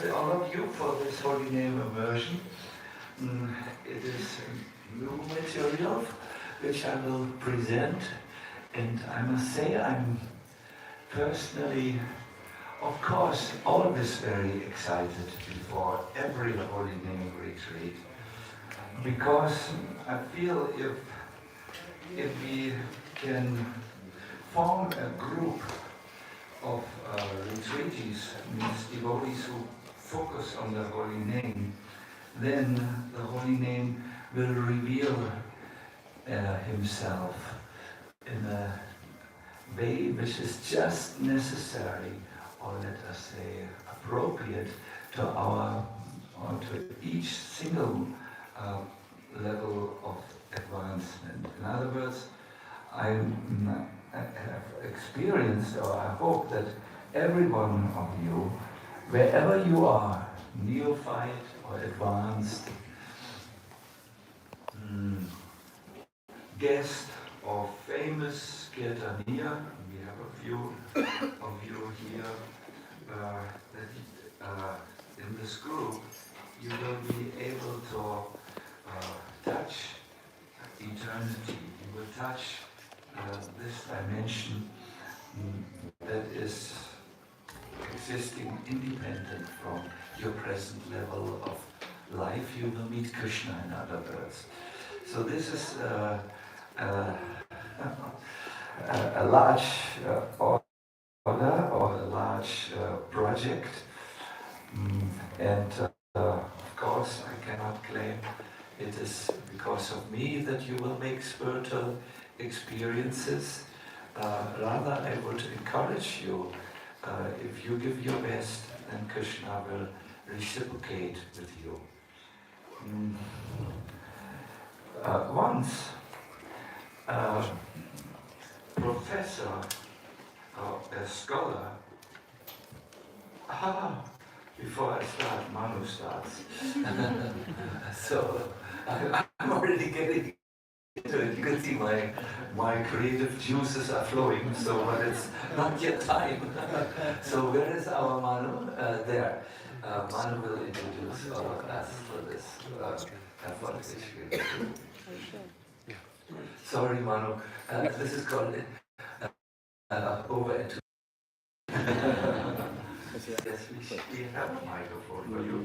with all of you for this Holy Name Immersion. It is new material which I will present, and I must say I'm personally, of course, always very excited before every Holy Name retreat, because I feel if we can form a group of retreatees, means devotees who focus on the Holy Name, then the Holy Name will reveal himself in a way which is just necessary, or let us say appropriate, to our, or to each single level of advancement. In other words, I have experienced, or I hope that every one of you, wherever you are, neophyte or advanced, guest or famous Kirtaniya, we have a few of you here, that in this group you will be able to touch eternity. You will touch this dimension that is existing independent from your present level of life. You will meet Krishna, in other words. So this is a large order or a large project, and of course I cannot claim it is because of me that you will make spiritual experiences. Rather, I would encourage you, if you give your best, then Krishna will reciprocate with you. Once, a professor, or a scholar, before I start, Manu starts. So, I'm already getting into it. You can see my creative juices are flowing, so but it's not yet time. So where is our Manu? There. Manu will introduce us for this effort which we do. Sorry, Manu. This is called over into. Yes, we have a microphone for you.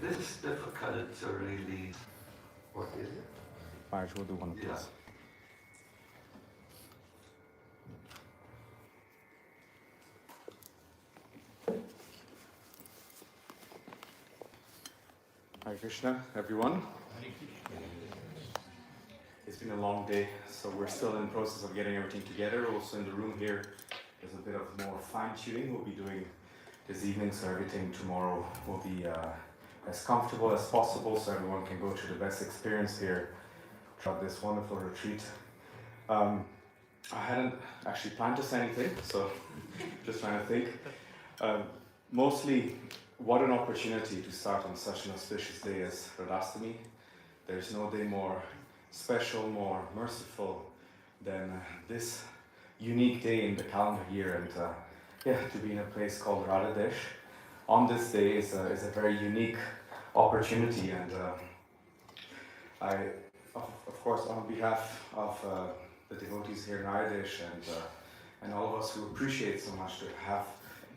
This is difficult to really. What is it? Marge will do one of these. Yeah. Hare Krishna, everyone. It's been a long day, so we're still in the process of getting everything together. Also in the room here, there's a bit of more fine-tuning we'll be doing this evening, so everything tomorrow will be as comfortable as possible, so everyone can go through the best experience here throughout this wonderful retreat. I hadn't actually planned to say anything, so just trying to think. Mostly, what an opportunity to start on such an auspicious day as Radhastami. There's no day more special, more merciful than this unique day in the calendar year, and to be in a place called Radhadesh on this day is a very unique opportunity, and I, of course, on behalf of the devotees here in Radhadesh and all of us who appreciate so much to have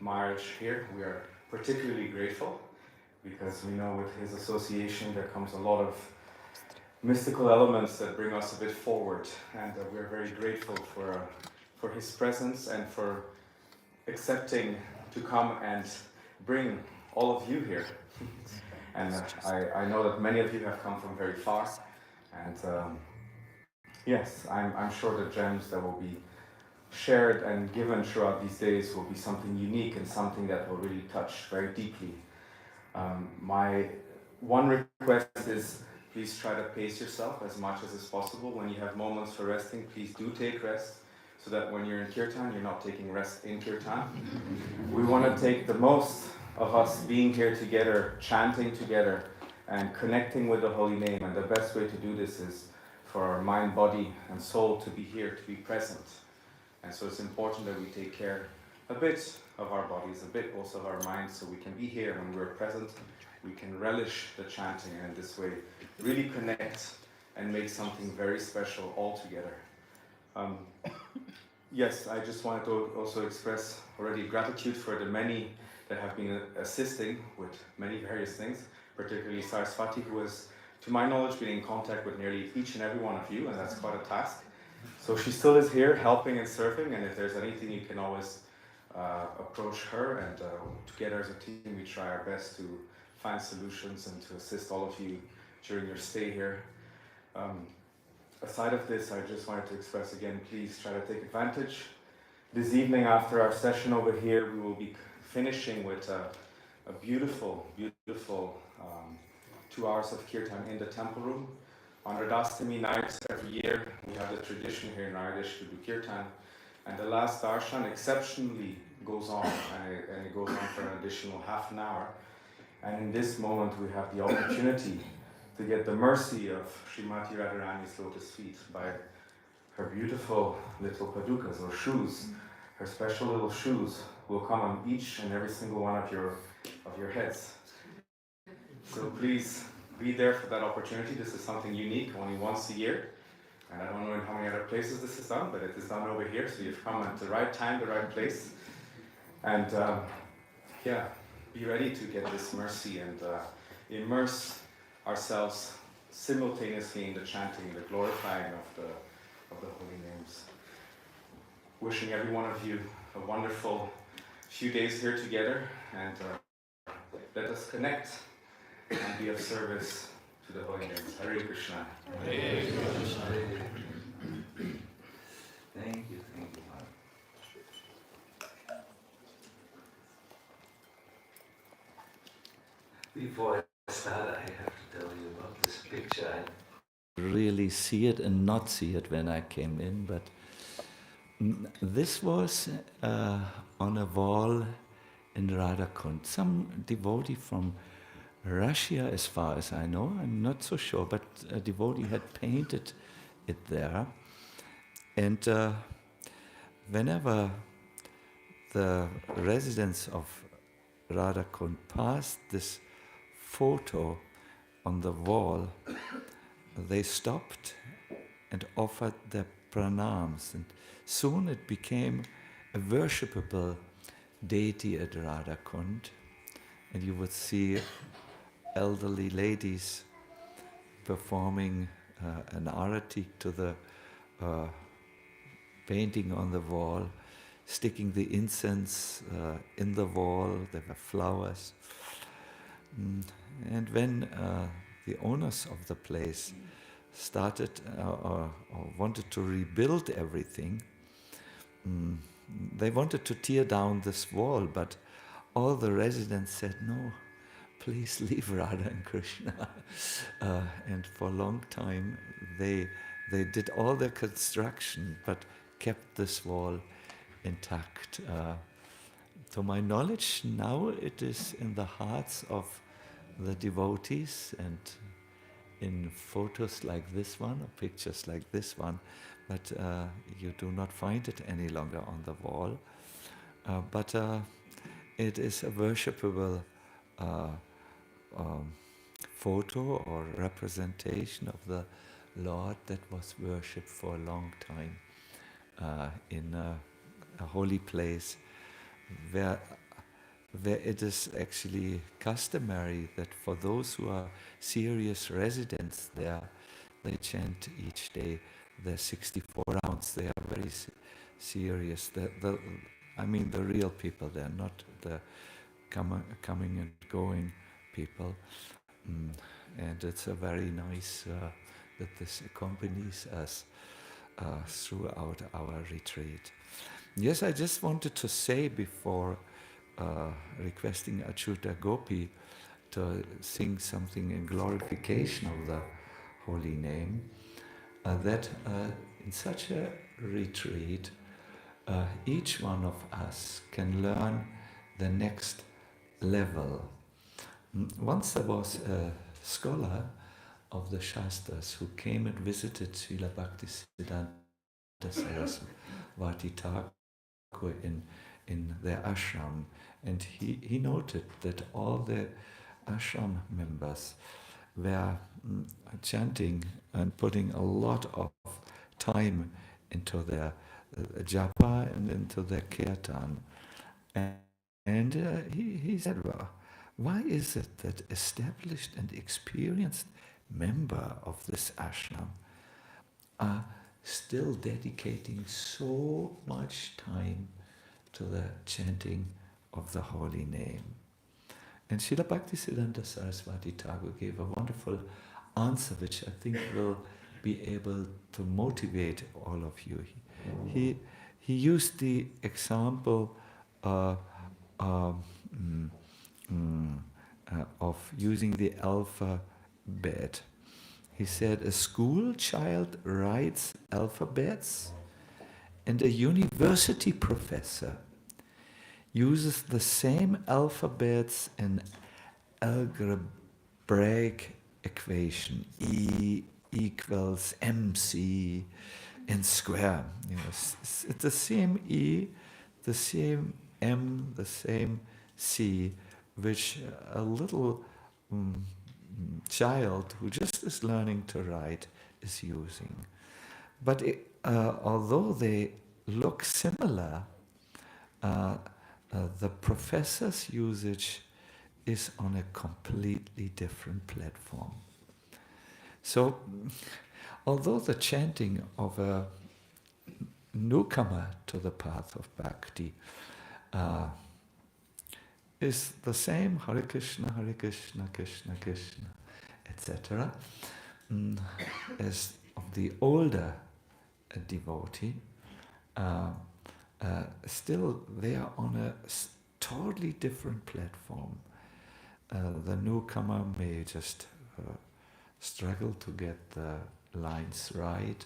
Maharaj here, we are particularly grateful, because we know with his association there comes a lot of mystical elements that bring us a bit forward, and we're very grateful for his presence and for accepting to come and bring all of you here. And I know that many of you have come from very far, and yes, I'm sure the gems that will be shared and given throughout these days will be something unique and something that will really touch very deeply. My one request is, please try to pace yourself as much as is possible. When you have moments for resting, please do take rest, so that when you're in Kirtan, you're not taking rest in Kirtan. We want to take the most of us being here together, chanting together, and connecting with the Holy Name. And the best way to do this is for our mind, body, and soul to be here, to be present. And so it's important that we take care a bit of our bodies, a bit also of our minds, so we can be here when we're present. We can relish the chanting and in this way really connect and make something very special all together. Yes, I just wanted to also express already gratitude for the many that have been assisting with many various things, particularly Saraswati, who has, to my knowledge, been in contact with nearly each and every one of you, and that's quite a task. So she still is here helping and serving, and if there's anything you can always approach her, and together as a team we try our best to find solutions and to assist all of you during your stay here. Aside of this, I just wanted to express again, please try to take advantage. This evening after our session over here, we will be finishing with a beautiful, beautiful 2 hours of kirtan in the temple room. On Radhastami nights every year, we have the tradition here in Irish to do kirtan. And the last darshan exceptionally goes on, and it goes on for an additional half an hour. And in this moment, we have the opportunity to get the mercy of Srimati Radharani's lotus feet by her beautiful little padukas or shoes. Her special little shoes will come on each and every single one of your heads. So please be there for that opportunity. This is something unique, only once a year. And I don't know in how many other places this is done, but it is done over here. So you've come at the right time, the right place. And be ready to get this mercy and immerse ourselves simultaneously in the chanting, the glorifying of the holy names. Wishing every one of you a wonderful few days here together, and let us connect and be of service to the holy names. Hare Krishna. Hare Krishna. Thank you, Manu. Before I start, I have to tell you about this picture. I really see it and not see it when I came in, but this was on a wall in Radhakund. Some devotee from Russia, as far as I know, I'm not so sure, but a devotee had painted it there. And whenever the residents of Radhakund passed this photo on the wall, they stopped and offered their pranams, and soon it became a worshipable deity at Radhakund, and you would see elderly ladies performing an arati to the painting on the wall, sticking the incense in the wall. There were flowers. And when the owners of the place started or wanted to rebuild everything, they wanted to tear down this wall, but all the residents said, no, please leave Radha and Krishna. And for a long time they did all the construction but kept this wall intact. To my knowledge, now it is in the hearts of the devotees and in photos like this one or pictures like this one, but you do not find it any longer on the wall. But it is a worshipable photo or representation of the Lord that was worshipped for a long time in a holy place where it is actually customary that for those who are serious residents there, they chant each day their 64 rounds. They are very serious. The real people, they're not the coming and going people. And it's a very nice that this accompanies us throughout our retreat. Yes, I just wanted to say before requesting Acyuta Gopi to sing something in glorification of the Holy Name, that in such a retreat, each one of us can learn the next level. Once there was a scholar of the Shastras who came and visited Srila Bhaktisiddhanta Saraswati Thakur in their ashram, and he noted that all the ashram members were chanting and putting a lot of time into their japa and into their kirtan. And he said, well, why is it that established and experienced member of this ashram are still dedicating so much time to the chanting of the holy name? And Srila Bhaktisiddhanta Saraswati Thakur gave a wonderful answer, which I think will be able to motivate all of you. He used the example of using the alphabet. He said, a school child writes alphabets, and a university professor uses the same alphabets in algebraic equation, E equals MC in square. You know, it's the same E, the same M, the same C, which a little child who just is learning to write is using. But although they look similar, the professor's usage is on a completely different platform. So, although the chanting of a newcomer to the path of bhakti is the same, Hare Krishna, Krishna Krishna, etc., as of the older devotee, still they are on a totally different platform. The newcomer may just struggle to get the lines right.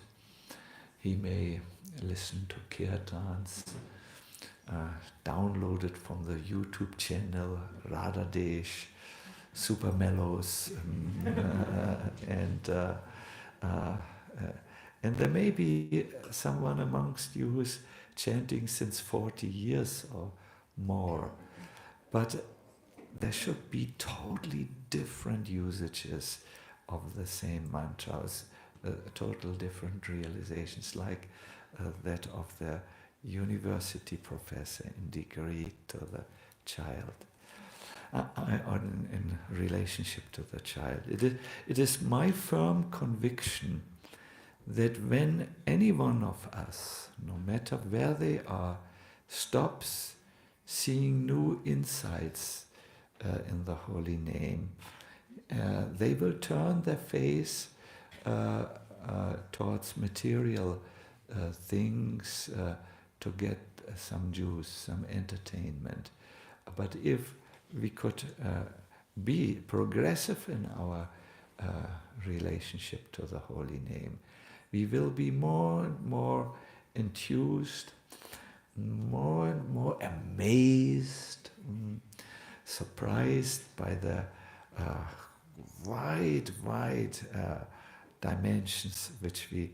He may listen to kirtans, downloaded from the YouTube channel Radha Desh, Super Mellows, and there may be someone amongst you who's chanting since 40 years or more, but there should be totally different usages of the same mantras, total different realizations, like that of the university professor in degree to the child, or in relationship to the child. It is my firm conviction that when any one of us, no matter where they are, stops seeing new insights in the holy name, they will turn their face towards material things to get some juice, some entertainment. But if we could be progressive in our relationship to the holy name, we will be more and more enthused, more and more amazed, surprised by the wide dimensions which we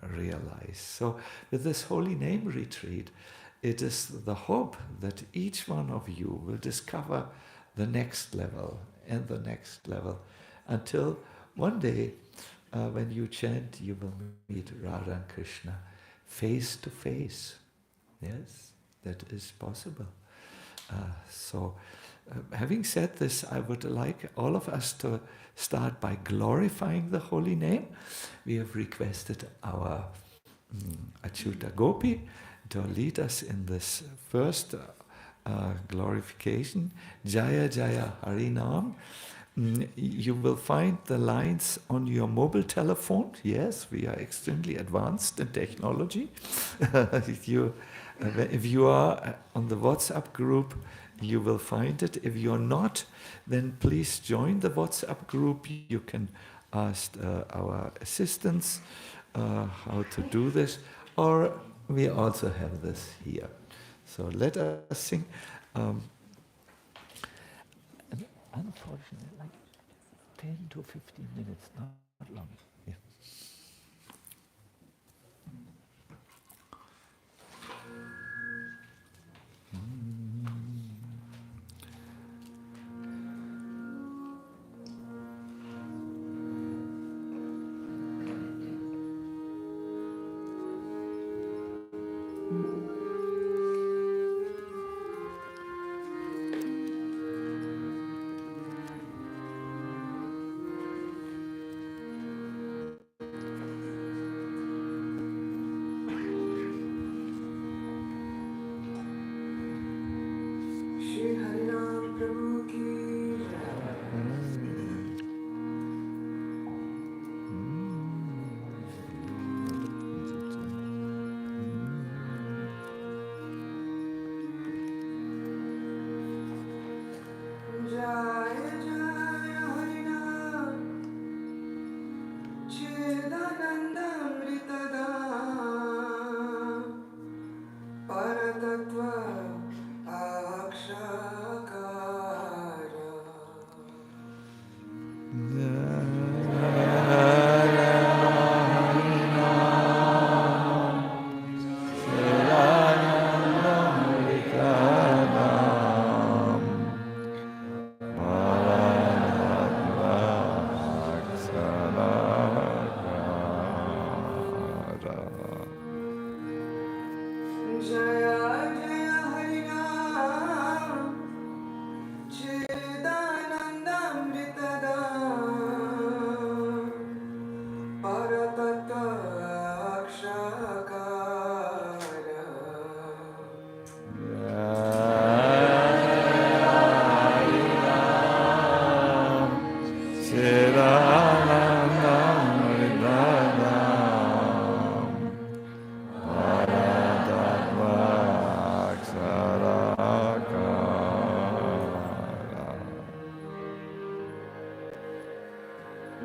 realize. So with this holy name retreat, it is the hope that each one of you will discover the next level and the next level, until one day when you chant, you will meet Radha and Krishna face to face. Yes, that is possible. Having said this, I would like all of us to start by glorifying the holy name. We have requested our Acyuta Gopi to lead us in this first glorification. Jaya Jaya Harinam. You will find the lines on your mobile telephone. Yes, we are extremely advanced in technology. If you are on the WhatsApp group, you will find it. If you're not, then please join the WhatsApp group. You can ask our assistants how to do this, or we also have this here. So let us sing. Unfortunately, like 10 to 15 minutes, not long. Yeah.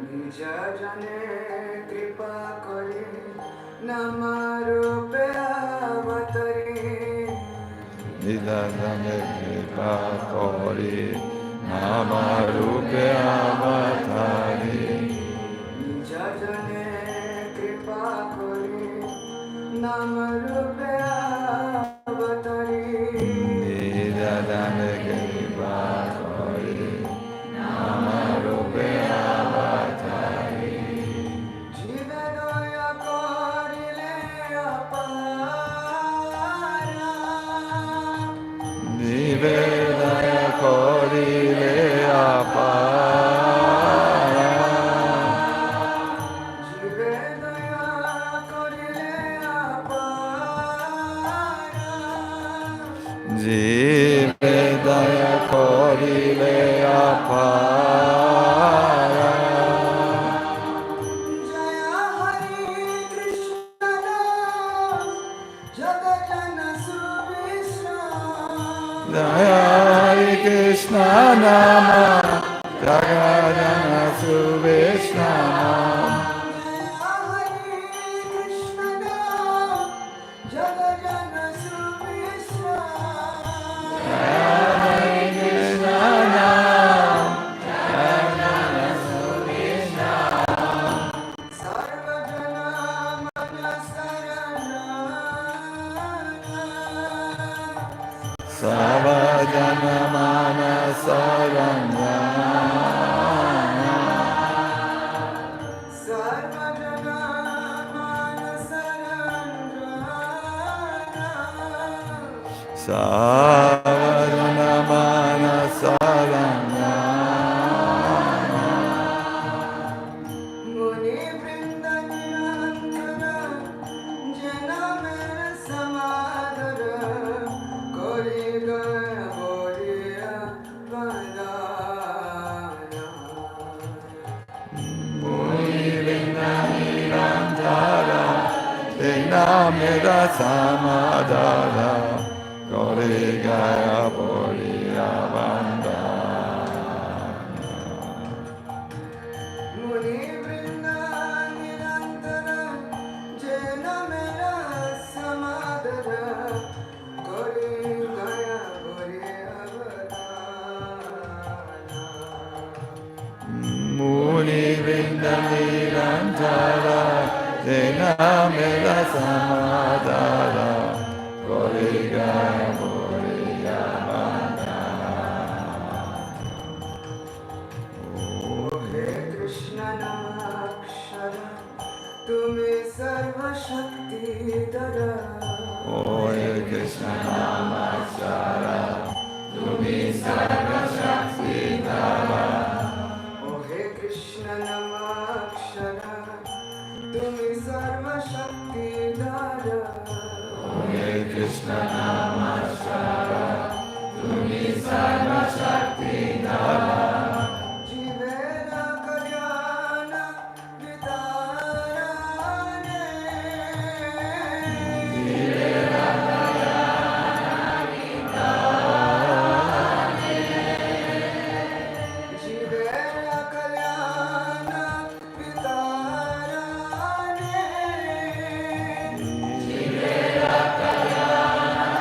Nija jane kripa kore namarupe avatare. Nija jane kripa kore namarupe avatare. Nija jane kripa kore namarupe avatare. Nija jane kripa kore namarupe avatare. Jiva daya korile apara. Jiva daya korile apara. Jiva daya korile apara. Jiva daya korile apara. Jaya Hari Krishna Jagatana Subhishna. Jaya Hari Krishna Nama Jagatana Subhishna. Jaya Hari Krishna Jagatana Subhishna. Jaya Hari Krishna Jagatana Subhishna. Sarvajana Manasarana. Sarvajana Manasarana. Sarvajana Manasarana. Sarvajana Manasarana. Muni Vrinda Nirantara Jana Mera Samadara Kori Gaya Boriya Vadana. Muni Vrinda Nirantara Jana Mera Samadara Kori Gaya Boriya Vadana. Muni Vrinda Nirantara Jena Mera Samadara Kori Gaya Boriya Vadana. Muni Vrinda Nirantara Jena Mera Samadara Kori Gaya Boriya Vadana. He Krishna Namakshara Tumi Sarva Shakti Dara. Oh He Krishna Namakshara Tumi Sarva Shakti Dara. Oh He Krishna Namakshara Tumi Sarva Shakti Dara. Oh He Krishna Namakshara Tumi Sarva Shakti Dara. Jivena Kalyana Vitarane. Jivena Jivena Kalyana Vitarane. Jivena Kalyana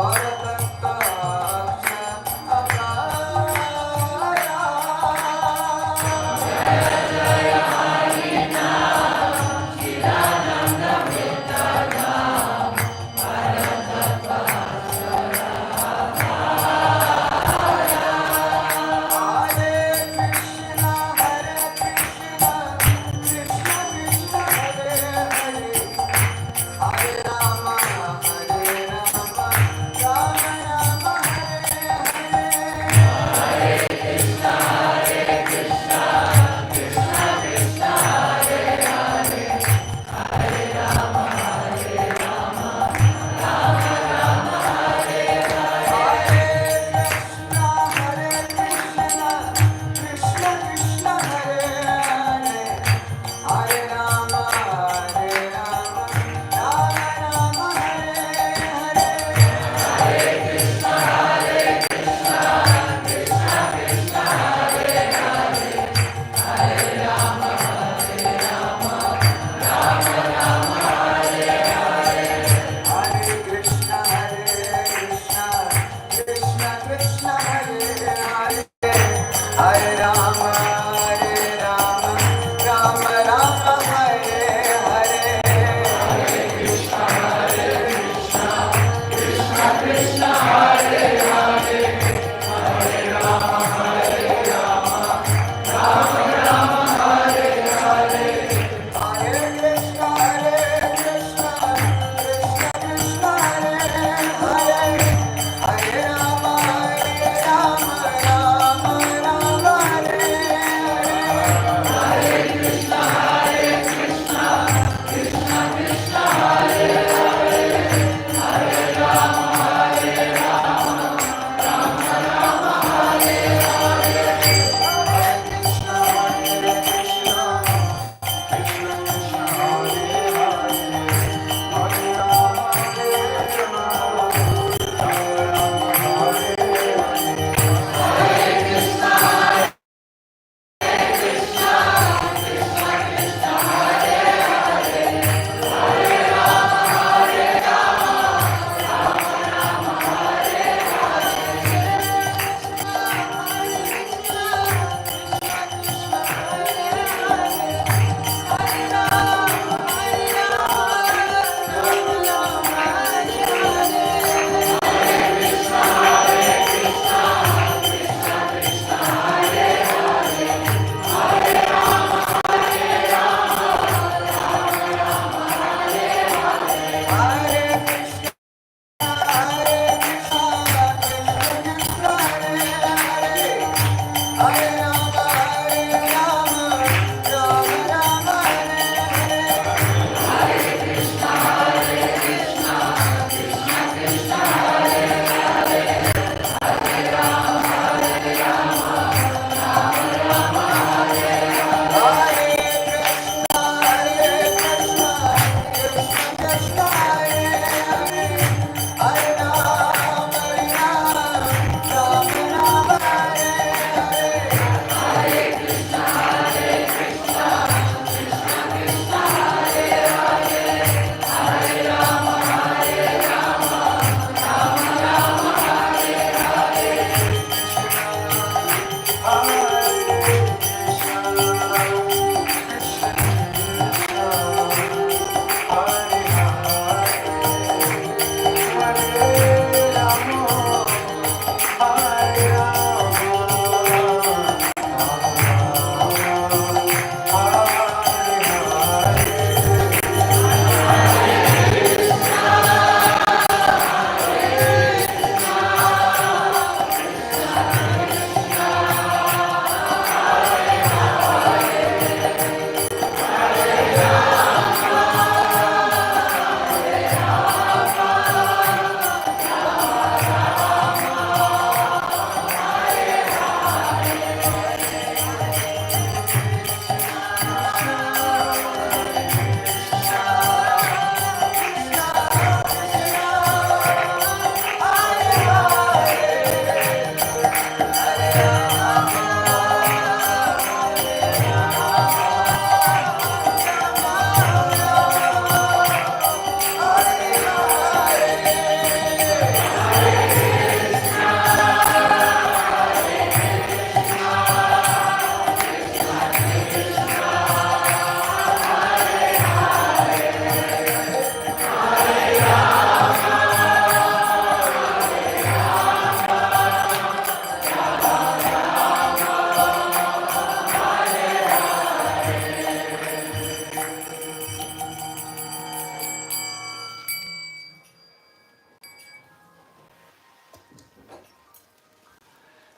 Bharat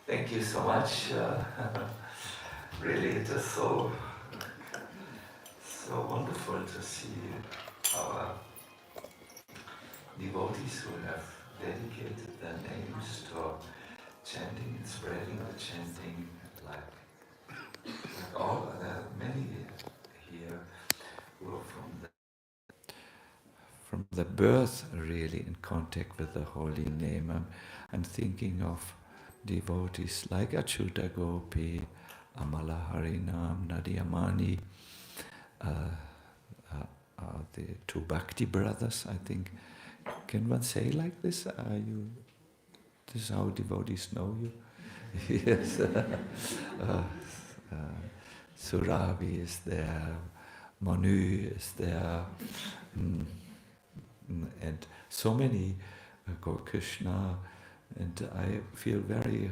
Thank you so much. Really, it is so wonderful to see our devotees who have dedicated their names to chanting and spreading the chanting, like all many here who are from the birth really in contact with the holy name. I'm thinking of devotees like Acyuta Gopi, Amala Harinam, Nadiamani, the two Bhakti brothers, I think. Can one say like this? This is how devotees know you? Yes. Suravi is there, Manu is there, and so many Krishna, and I feel very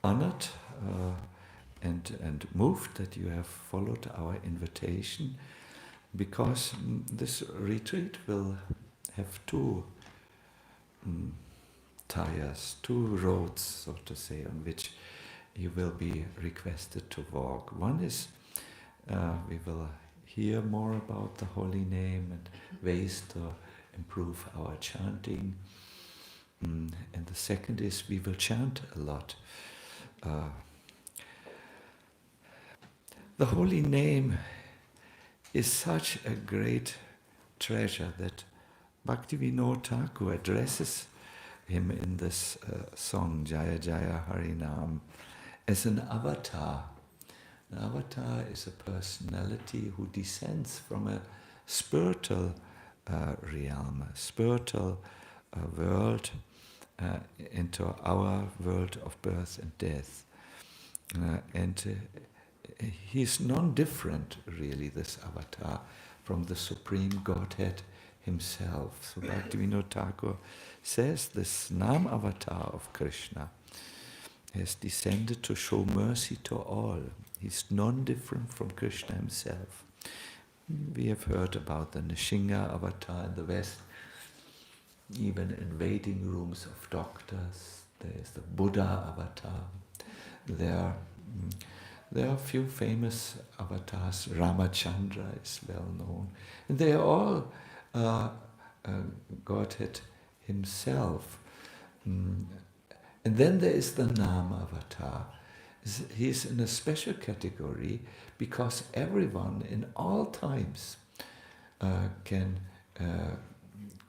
honored and moved that you have followed our invitation, because this retreat will have two tires, two roads, so to say, on which you will be requested to walk. One is we will hear more about the holy name and ways to improve our chanting. And the second is we will chant a lot. The holy name is such a great treasure that Bhaktivinoda Thakur addresses him in this song, Jaya Jaya Harinam, as an avatar. An avatar is a personality who descends from a spiritual realm, a spiritual world into our world of birth and death. He's non-different, really, this avatar, from the Supreme Godhead himself. So Bhaktivinoda Thakur says this Naam Avatar of Krishna has descended to show mercy to all. He's non-different from Krishna himself. We have heard about the Nrsimha avatar in the West, even in waiting rooms of doctors. There is the Buddha avatar. There are a few famous avatars. Ramachandra is well known. And they are all Godhead himself. And then there is the Naam Avatar. He is in a special category because everyone in all times can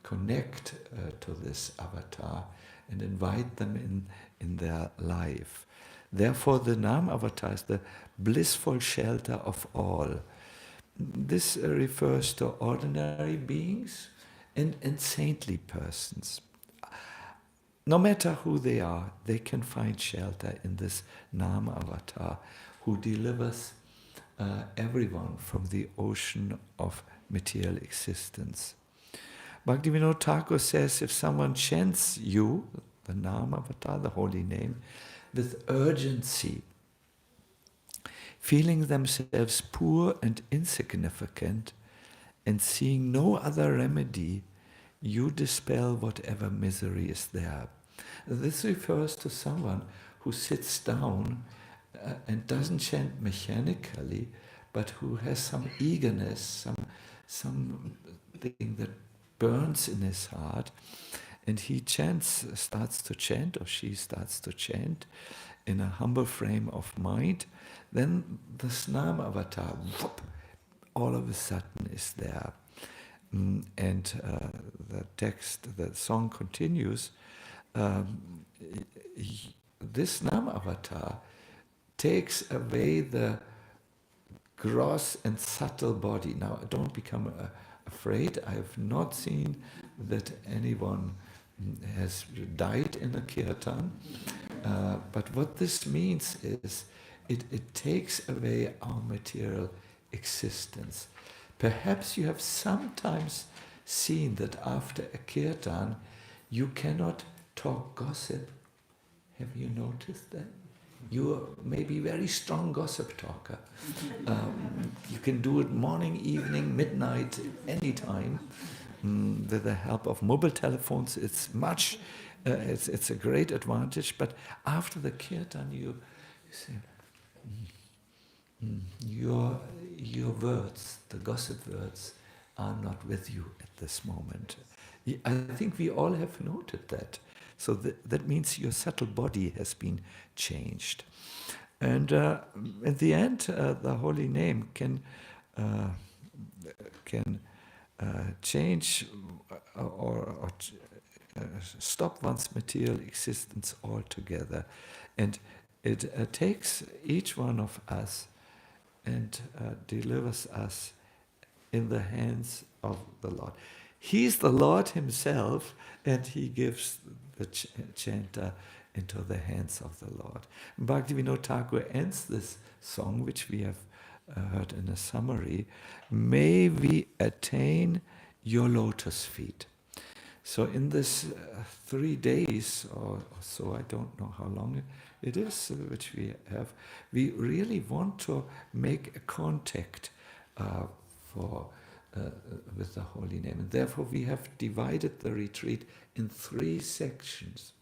connect to this avatar and invite them in their life. Therefore, the Naam Avatar is the blissful shelter of all. This refers to ordinary beings and saintly persons. No matter who they are, they can find shelter in this Naam Avatar, who delivers everyone from the ocean of material existence. Bhaktivinoda Thakur says, if someone chants you, the Naam Avatar, the holy name, with urgency, feeling themselves poor and insignificant, and seeing no other remedy, you dispel whatever misery is there. This refers to someone who sits down and doesn't chant mechanically, but who has some eagerness, something that burns in his heart, and he starts to chant, or she starts to chant in a humble frame of mind. Then the Naam Avatar, whoop, all of a sudden is there. And the song continues. This Naam Avatar takes away the gross and subtle body. Now, don't become afraid. I have not seen that anyone has died in a kirtan. But what this means is it takes away our material existence. Perhaps you have sometimes seen that after a kirtan, you cannot talk gossip. Have you noticed that? You are maybe a very strong gossip talker. You can do it morning, evening, midnight, anytime. With the help of mobile telephones, it's a great advantage. But after the kirtan, you say, your words, the gossip words, are not with you at this moment. I think we all have noted that. So that means your subtle body has been changed. And at the end, the holy name can change or stop one's material existence altogether. And it takes each one of us and delivers us in the hands of the Lord. He's the Lord himself, and he gives the chanter into the hands of the Lord. Bhaktivinoda Thakur ends this song, which we have heard in a summary, may we attain your lotus feet. So in this 3 days or so, I don't know how long it is, which we have, we really want to make a contact for with the Holy Name. And therefore we have divided the retreat in 3 sections.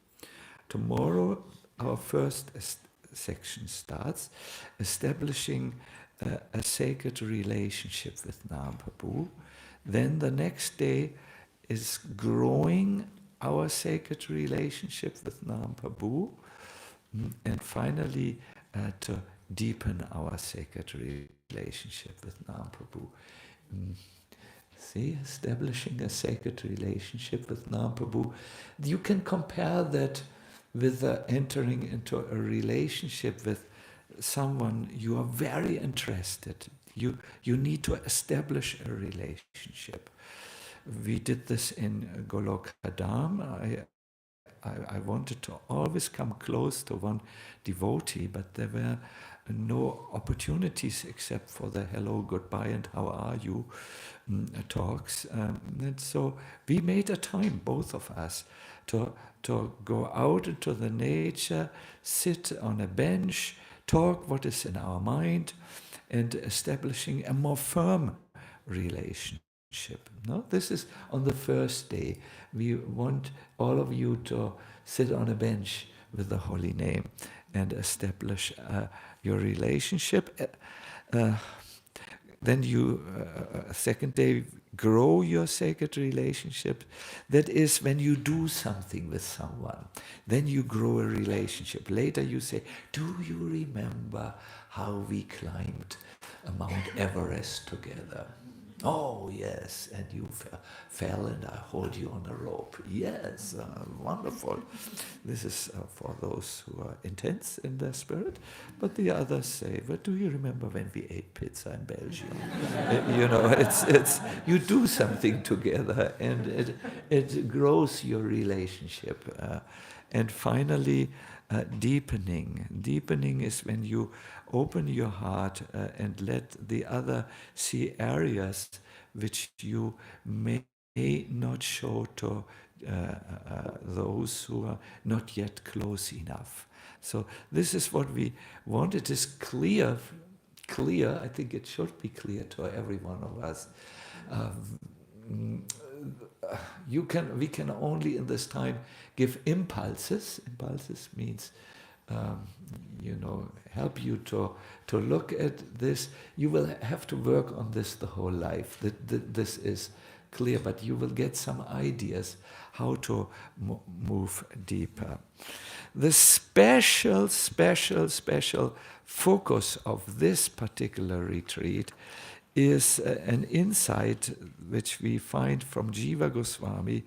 Tomorrow our first section starts, establishing a sacred relationship with Naam Prabhu. Then the next day is growing our sacred relationship with Naam Prabhu, and finally to deepen our sacred relationship with Naam Prabhu. See, establishing a sacred relationship with Naam Prabhu. You can compare that with entering into a relationship with someone you are very interested. You need to establish a relationship. We did this in Golokadam. I wanted to always come close to one devotee, but there were no opportunities except for the hello, goodbye, and how are you talks. And so we made a time, both of us, to go out into the nature, sit on a bench, talk what is in our mind, and establishing a more firm relationship. No, this is on the first day. We want all of you to sit on a bench with the Holy Name and establish your relationship. Then you, second day, grow your sacred relationship. That is when you do something with someone. Then you grow a relationship. Later you say, do you remember how we climbed Mount Everest together? Oh, yes, and you fell and I hold you on a rope. Yes, wonderful. This is for those who are intense in their spirit. But the others say, but do you remember when we ate pizza in Belgium? You know, it's you do something together and it grows your relationship. And finally, deepening. Deepening is when you open your heart and let the other see areas which you may not show to those who are not yet close enough. So this is what we want. It is clear. I think it should be clear to every one of us. We can only in this time give impulses. Impulses means, help you to look at this. You will have to work on this the whole life. This is clear, but you will get some ideas how to move deeper. The special focus of this particular retreat is an insight which we find from Jiva Goswami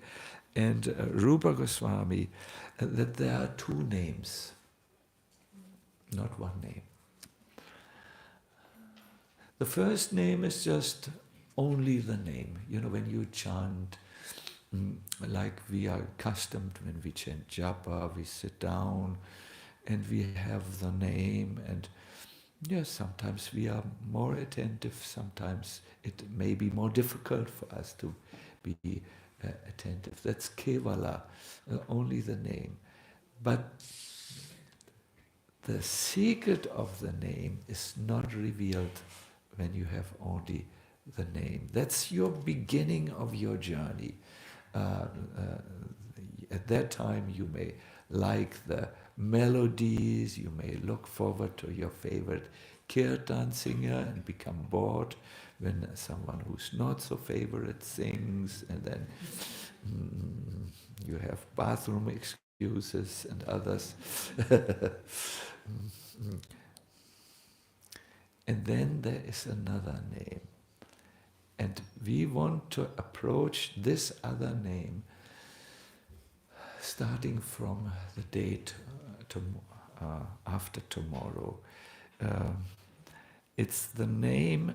and Rupa Goswami, that there are 2 names, not one name. The first name is just only the name. You know, when you chant, like we are accustomed when we chant japa, we sit down and we have the name, and yes, sometimes we are more attentive, sometimes it may be more difficult for us to be attentive. That's kevala, only the name. But the secret of the name is not revealed when you have only the name. That's your beginning of your journey. At that time you may like the melodies, you may look forward to your favorite Kirtan singer and become bored when someone who's not so favorite sings, and then you have bathroom excuses and others. And then there is another name. And we want to approach this other name starting from the date after tomorrow. It's the name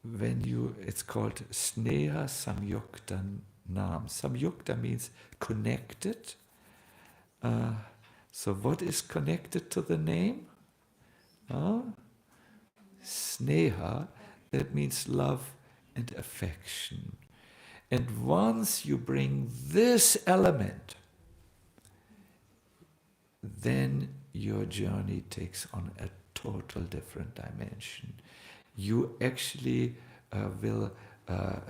it's called Sneha Samyukta Naam. Samyukta means connected. So what is connected to the name? Sneha, that means love and affection. And once you bring this element, then your journey takes on a total different dimension. You actually will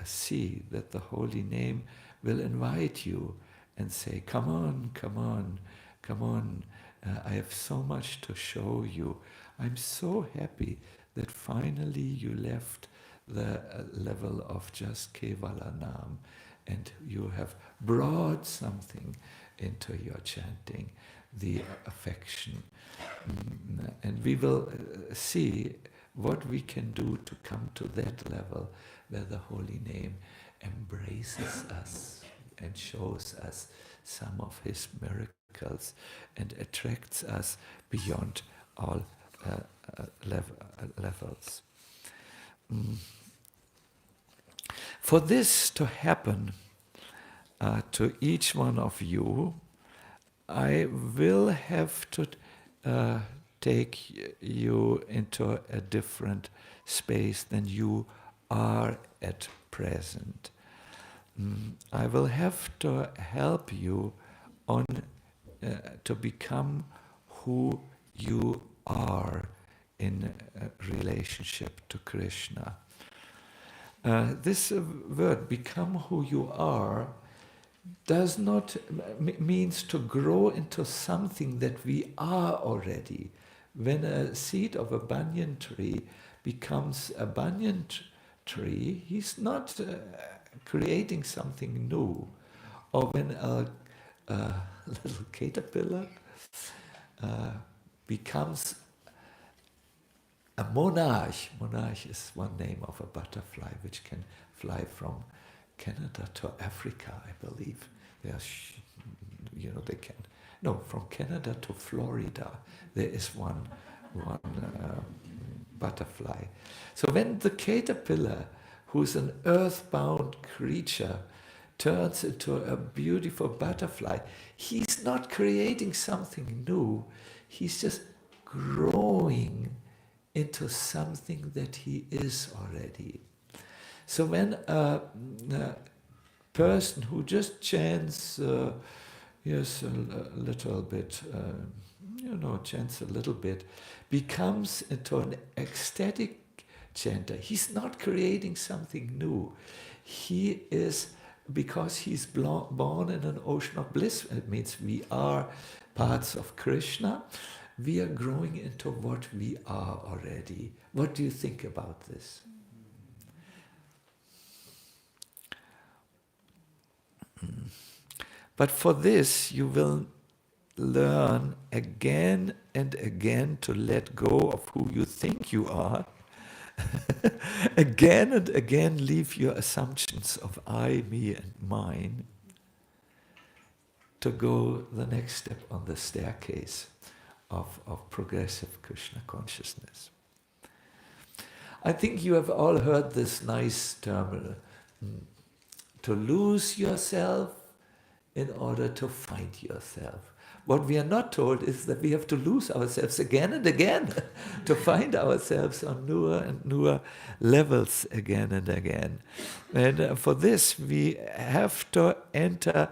see that the Holy Name will invite you and say, come on, come on, come on. I have so much to show you. I'm so happy that finally you left the level of just Kevala Nam and you have brought something into your chanting, the affection. And we will see what we can do to come to that level where the Holy Name embraces us and shows us some of his miracles and attracts us beyond all levels. For this to happen to each one of you, I will have to take you into a different space than you are at present. I will have to help you on to become who you are in relationship to Krishna. This word, become who you are, does not means to grow into something that we are already. When a seed of a banyan tree becomes a banyan tree, he's not creating something new. Or when a little caterpillar becomes a monarch. Monarch is one name of a butterfly which can fly from Canada to Africa, I believe. They can. No, from Canada to Florida, there is one butterfly. So when the caterpillar, who's an earthbound creature, turns into a beautiful butterfly, he's not creating something new. He's just growing into something that he is already. So when a person who just chants, yes, a little bit, chants a little bit, becomes into an ecstatic chanter, he's not creating something new. He is, because he's born in an ocean of bliss, it means we are parts of Krishna, we are growing into what we are already. What do you think about this? But for this, you will learn again and again to let go of who you think you are. Again and again leave your assumptions of I, me and mine to go the next step on the staircase of progressive Krishna consciousness. I think you have all heard this nice term, to lose yourself in order to find yourself. What we are not told is that we have to lose ourselves again and again to find ourselves on newer and newer levels again and again. And for this, we have to enter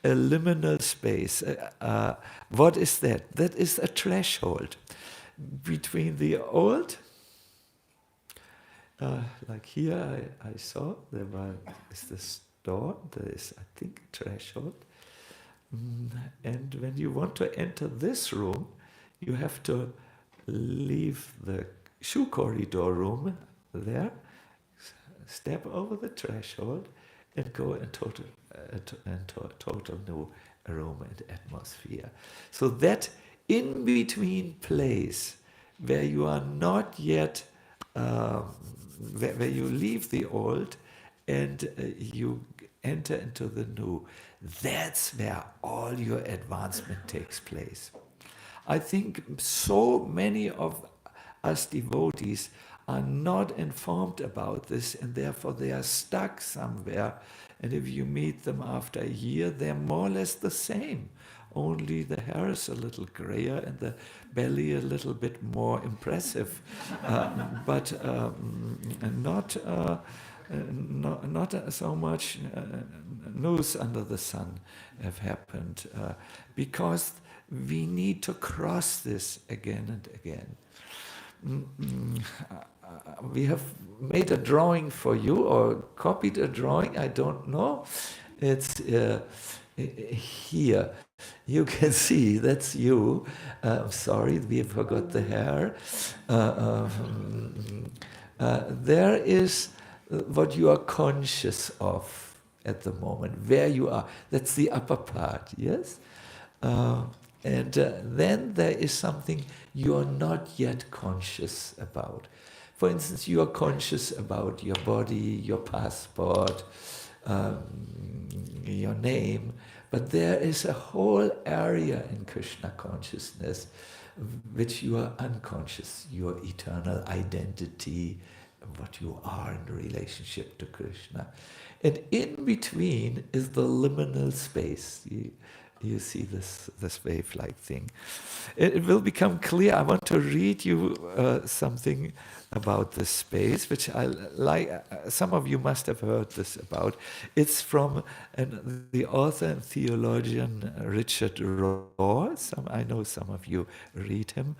a liminal space. What is that? That is a threshold between the old, like here I saw, there is this door, there is, I think, a threshold. And when you want to enter this room, you have to leave the shoe corridor room there, step over the threshold, and go into a total new room and atmosphere. So that in-between place where you are not yet, where you leave the old and you enter into the new, that's where all your advancement takes place. I think so many of us devotees are not informed about this, and therefore they are stuck somewhere. And if you meet them after a year, they're more or less the same. Only the hair is a little grayer and the belly a little bit more impressive, but not not so much news under the sun have happened, because we need to cross this again and again. We have made a drawing for you, or copied a drawing, I don't know. It's here. You can see, that's you. Sorry, we forgot the hair. There is what you are conscious of at the moment, where you are. That's the upper part, yes? And then there is something you are not yet conscious about. For instance, you are conscious about your body, your passport, your name, but there is a whole area in Krishna consciousness which you are unconscious, your eternal identity, what you are in relationship to Krishna. And in between is the liminal space. You see this wave-like thing. It will become clear. I want to read you something about this space, which I like. Some of you must have heard this about. It's from the author and theologian Richard Rohr. I know some of you read him.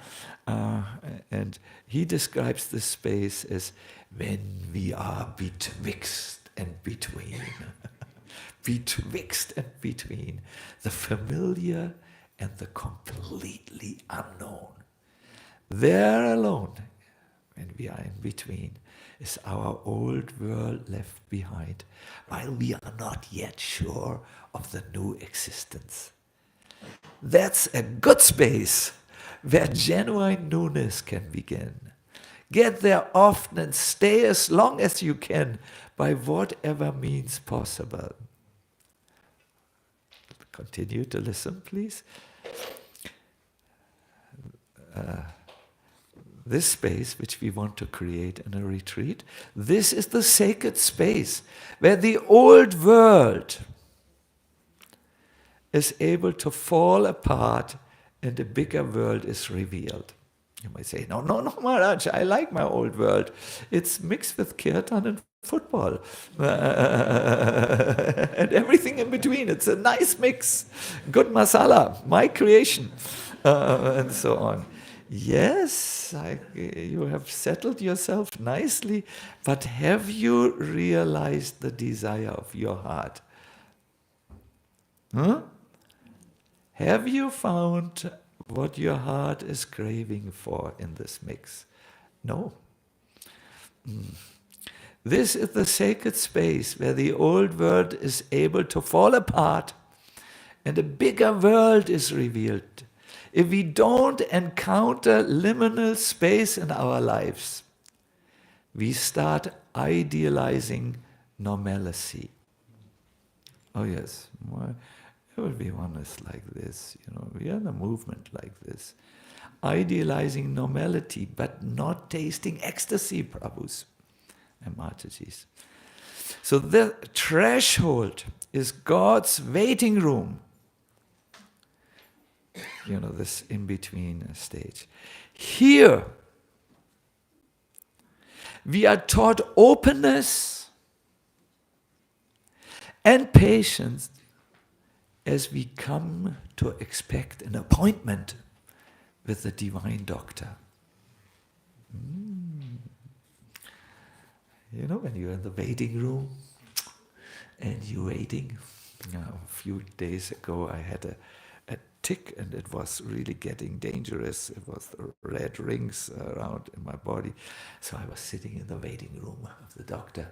And he describes this space as when we are betwixt and between. Betwixt and between the familiar and the completely unknown. There alone, when we are in between, is our old world left behind, while we are not yet sure of the new existence. That's a good space where genuine newness can begin. Get there often and stay as long as you can by whatever means possible. Continue to listen, please. This space, which we want to create in a retreat, this is the sacred space where the old world is able to fall apart and a bigger world is revealed. You might say, no, Maharaj, I like my old world. It's mixed with kirtan and football and everything in between. It's a nice mix. Good masala, my creation, and so on. Yes, you have settled yourself nicely, but have you realized the desire of your heart? Have you found what your heart is craving for in this mix? No. This is the sacred space where the old world is able to fall apart and a bigger world is revealed. If we don't encounter liminal space in our lives, we start idealizing normalcy. Oh yes, everyone is like this, we are in a movement like this. Idealizing normality, but not tasting ecstasy, Prabhus and Matajis. So the threshold is God's waiting room. This in-between stage. Here, we are taught openness and patience as we come to expect an appointment with the divine doctor. When you're in the waiting room and you're waiting. A few days ago I had a tick and it was really getting dangerous. It was the red rings around in my body. So I was sitting in the waiting room of the doctor.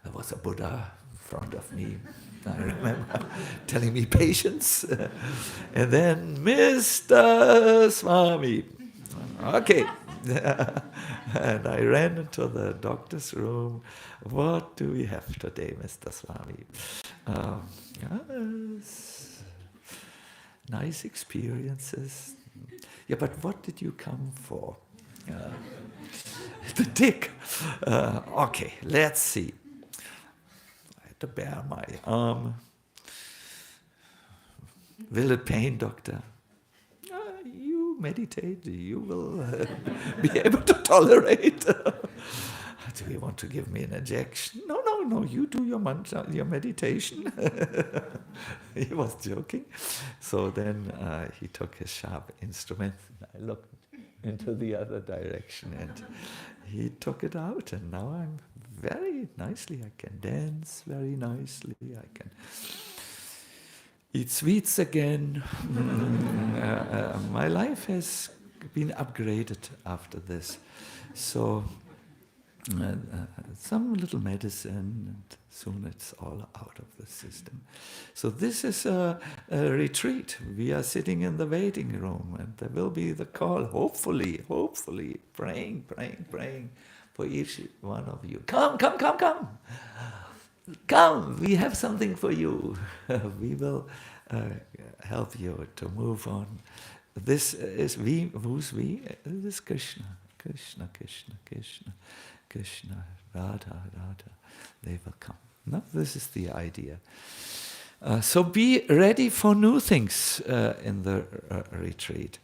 There was a Buddha in front of me. I remember telling me patience. And then Mr. Swami. Okay. And I ran into the doctor's room. What do we have today, Mr. Swami? Yes. Nice experiences. Yeah, but what did you come for? The tick. Okay, let's see. I had to bear my arm. Will it pain, doctor? You meditate, you will be able to tolerate. Do you want to give me an injection? No, no, no, you do your mantra, your meditation. He was joking. So then he took his sharp instrument, and I looked into the other direction, and he took it out, and now I'm very nicely, I can dance very nicely, I can eat sweets again. My life has been upgraded after this. So some little medicine, and soon it's all out of the system. So this is a retreat. We are sitting in the waiting room, and there will be the call, hopefully, praying for each one of you. Come. Come, we have something for you. We will help you to move on. This is we. Who's we? This is Krishna. Krishna, Radha. They will come. No, this is the idea. So be ready for new things in the retreat.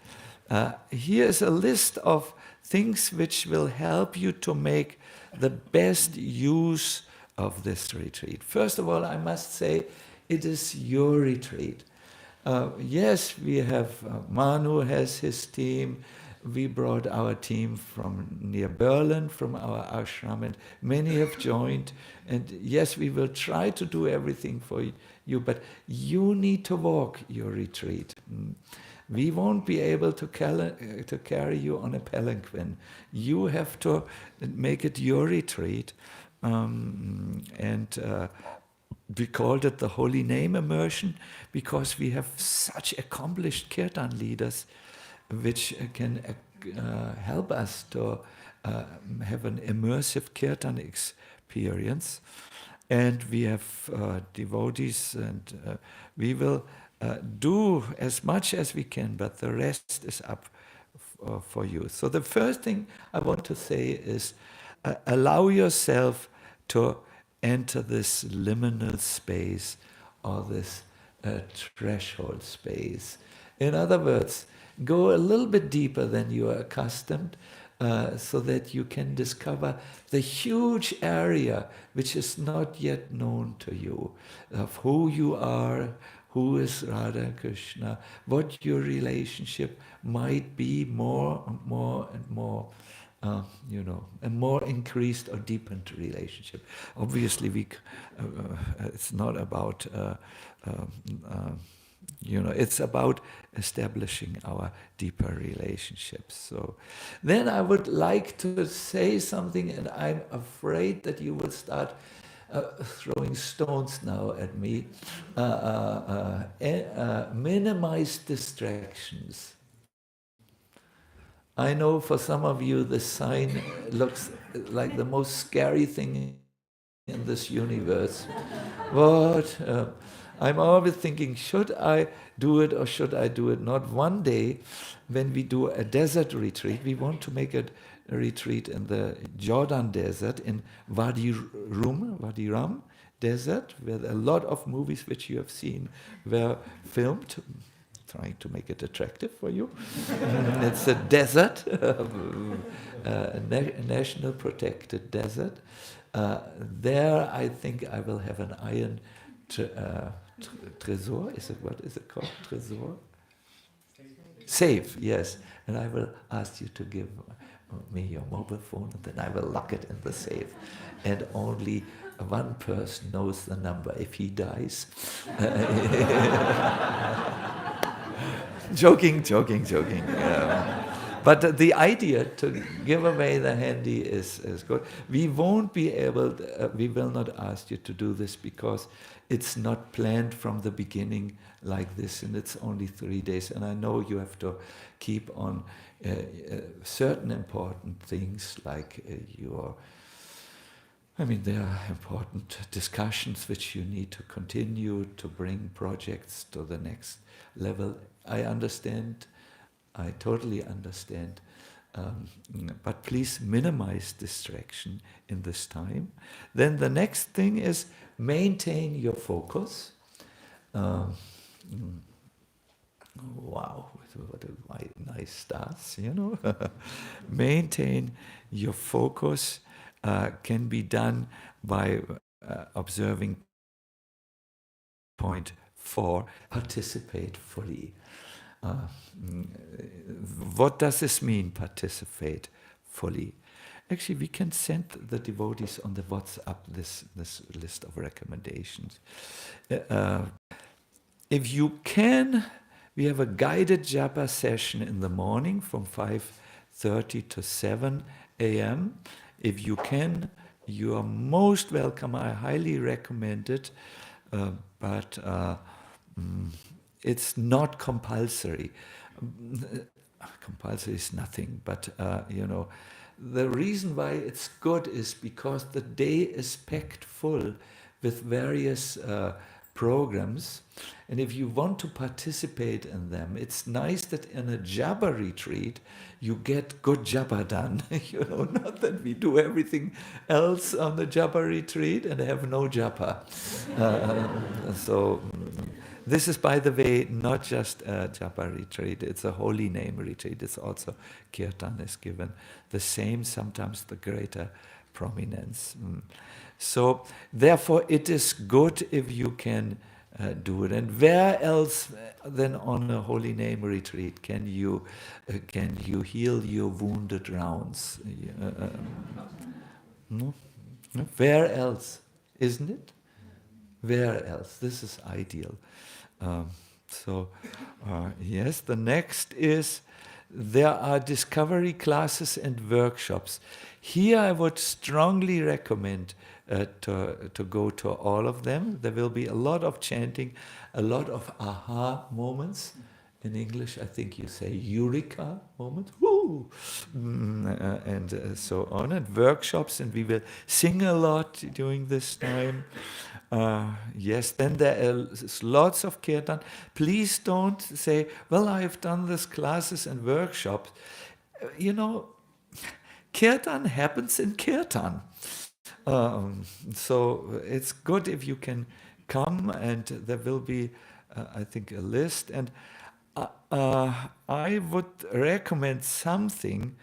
Here is a list of things which will help you to make the best use of this retreat. First of all, I must say, it is your retreat. Yes, we have, Manu has his team. We brought our team from near Berlin, from our ashram, and many have joined. And yes, we will try to do everything for you, but you need to walk your retreat. We won't be able to carry you on a palanquin. You have to make it your retreat. We called it the Holy Name Immersion because we have such accomplished Kirtan leaders which can help us to have an immersive Kirtan experience. And we have devotees, and we will do as much as we can, but the rest is up for you. So the first thing I want to say is allow yourself to enter this liminal space or this threshold space. In other words, go a little bit deeper than you are accustomed so that you can discover the huge area which is not yet known to you, of who you are, who is Radha Krishna, what your relationship might be more and more, a more increased or deepened relationship. Obviously, it's not about, it's about establishing our deeper relationships. So then I would like to say something, and I'm afraid that you will start throwing stones now at me. Minimize distractions. I know for some of you the sign looks like the most scary thing in this universe. What? I'm always thinking, should I do it or should I do it not? One day, when we do a desert retreat, we want to make a retreat in the Jordan desert, in Wadi Rum desert, where a lot of movies which you have seen were filmed, trying to make it attractive for you. It's a desert, a national protected desert. There I think I will have an iron tresor, what is it called? Tresor? Safe, yes. And I will ask you to give me your mobile phone, and then I will lock it in the safe. And only one person knows the number. If he dies... Joking. But the idea to give away the handy is good. We won't be able, we will not ask you to do this because it's not planned from the beginning like this, and it's only 3 days. And I know you have to keep on certain important things like there are important discussions which you need to continue to bring projects to the next level. I understand, I totally understand, but please minimize distraction in this time. Then the next thing is maintain your focus. Wow, what a nice stars, Maintain your focus. can be done by observing point 4, participate fully. What does this mean, participate fully? Actually, we can send the devotees on the WhatsApp this list of recommendations. If you can, we have a guided japa session in the morning from 5:30 to 7 a.m. If you can, you are most welcome. I highly recommend it, but it's not compulsory. Compulsory is nothing, but the reason why it's good is because the day is packed full with various programs, and if you want to participate in them, it's nice that in a japa retreat you get good japa done. Not that we do everything else on the japa retreat and have no japa. So this is, by the way, not just a japa retreat, it's a holy name retreat. It's also Kirtan is given the same, sometimes the greater prominence. So therefore it is good if you can do it. And where else than on a holy name retreat can you heal your wounded rounds? No? Where else, isn't it? Where else? This is ideal. Yes, the next is there are discovery classes and workshops. Here I would strongly recommend to go to all of them. There will be a lot of chanting, a lot of aha moments. In English, I think you say eureka moments, woo! And so on, and workshops, and we will sing a lot during this time. Yes, then there is lots of kirtan. Please don't say, well, I have done these classes and workshops. Kirtan happens in kirtan. So it's good if you can come, and there will be, I think, a list. And I would recommend something.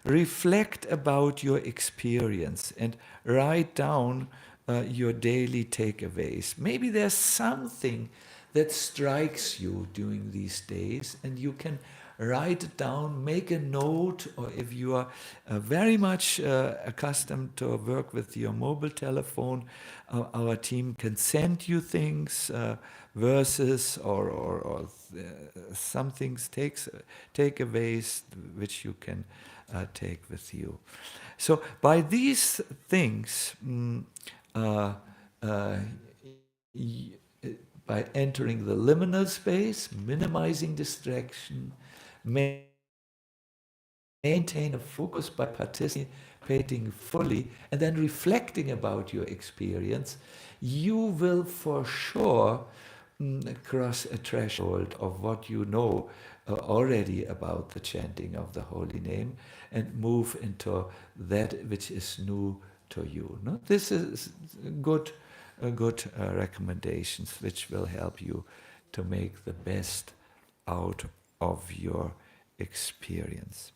Reflect about your experience and write down your daily takeaways. Maybe there's something that strikes you during these days, and you can write it down, make a note, or if you are very much accustomed to work with your mobile telephone, our team can send you things, verses or some things, takeaways which you can take with you. So by these things, by entering the liminal space, minimizing distraction, maintain a focus by participating fully, and then reflecting about your experience, you will for sure cross a threshold of what you know already about the chanting of the holy name and move into that which is new to you. No? This is good recommendations which will help you to make the best out of your experience.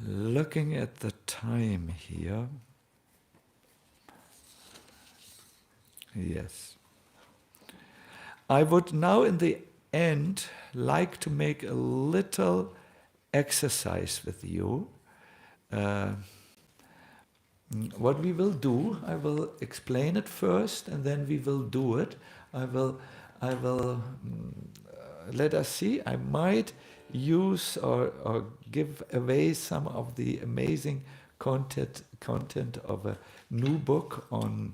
Looking at the time here, yes. I would now in the end like to make a little exercise with you. What we will do, I will explain it first, and then we will do it. I will. Let us see. I might use or give away some of the amazing content of a new book on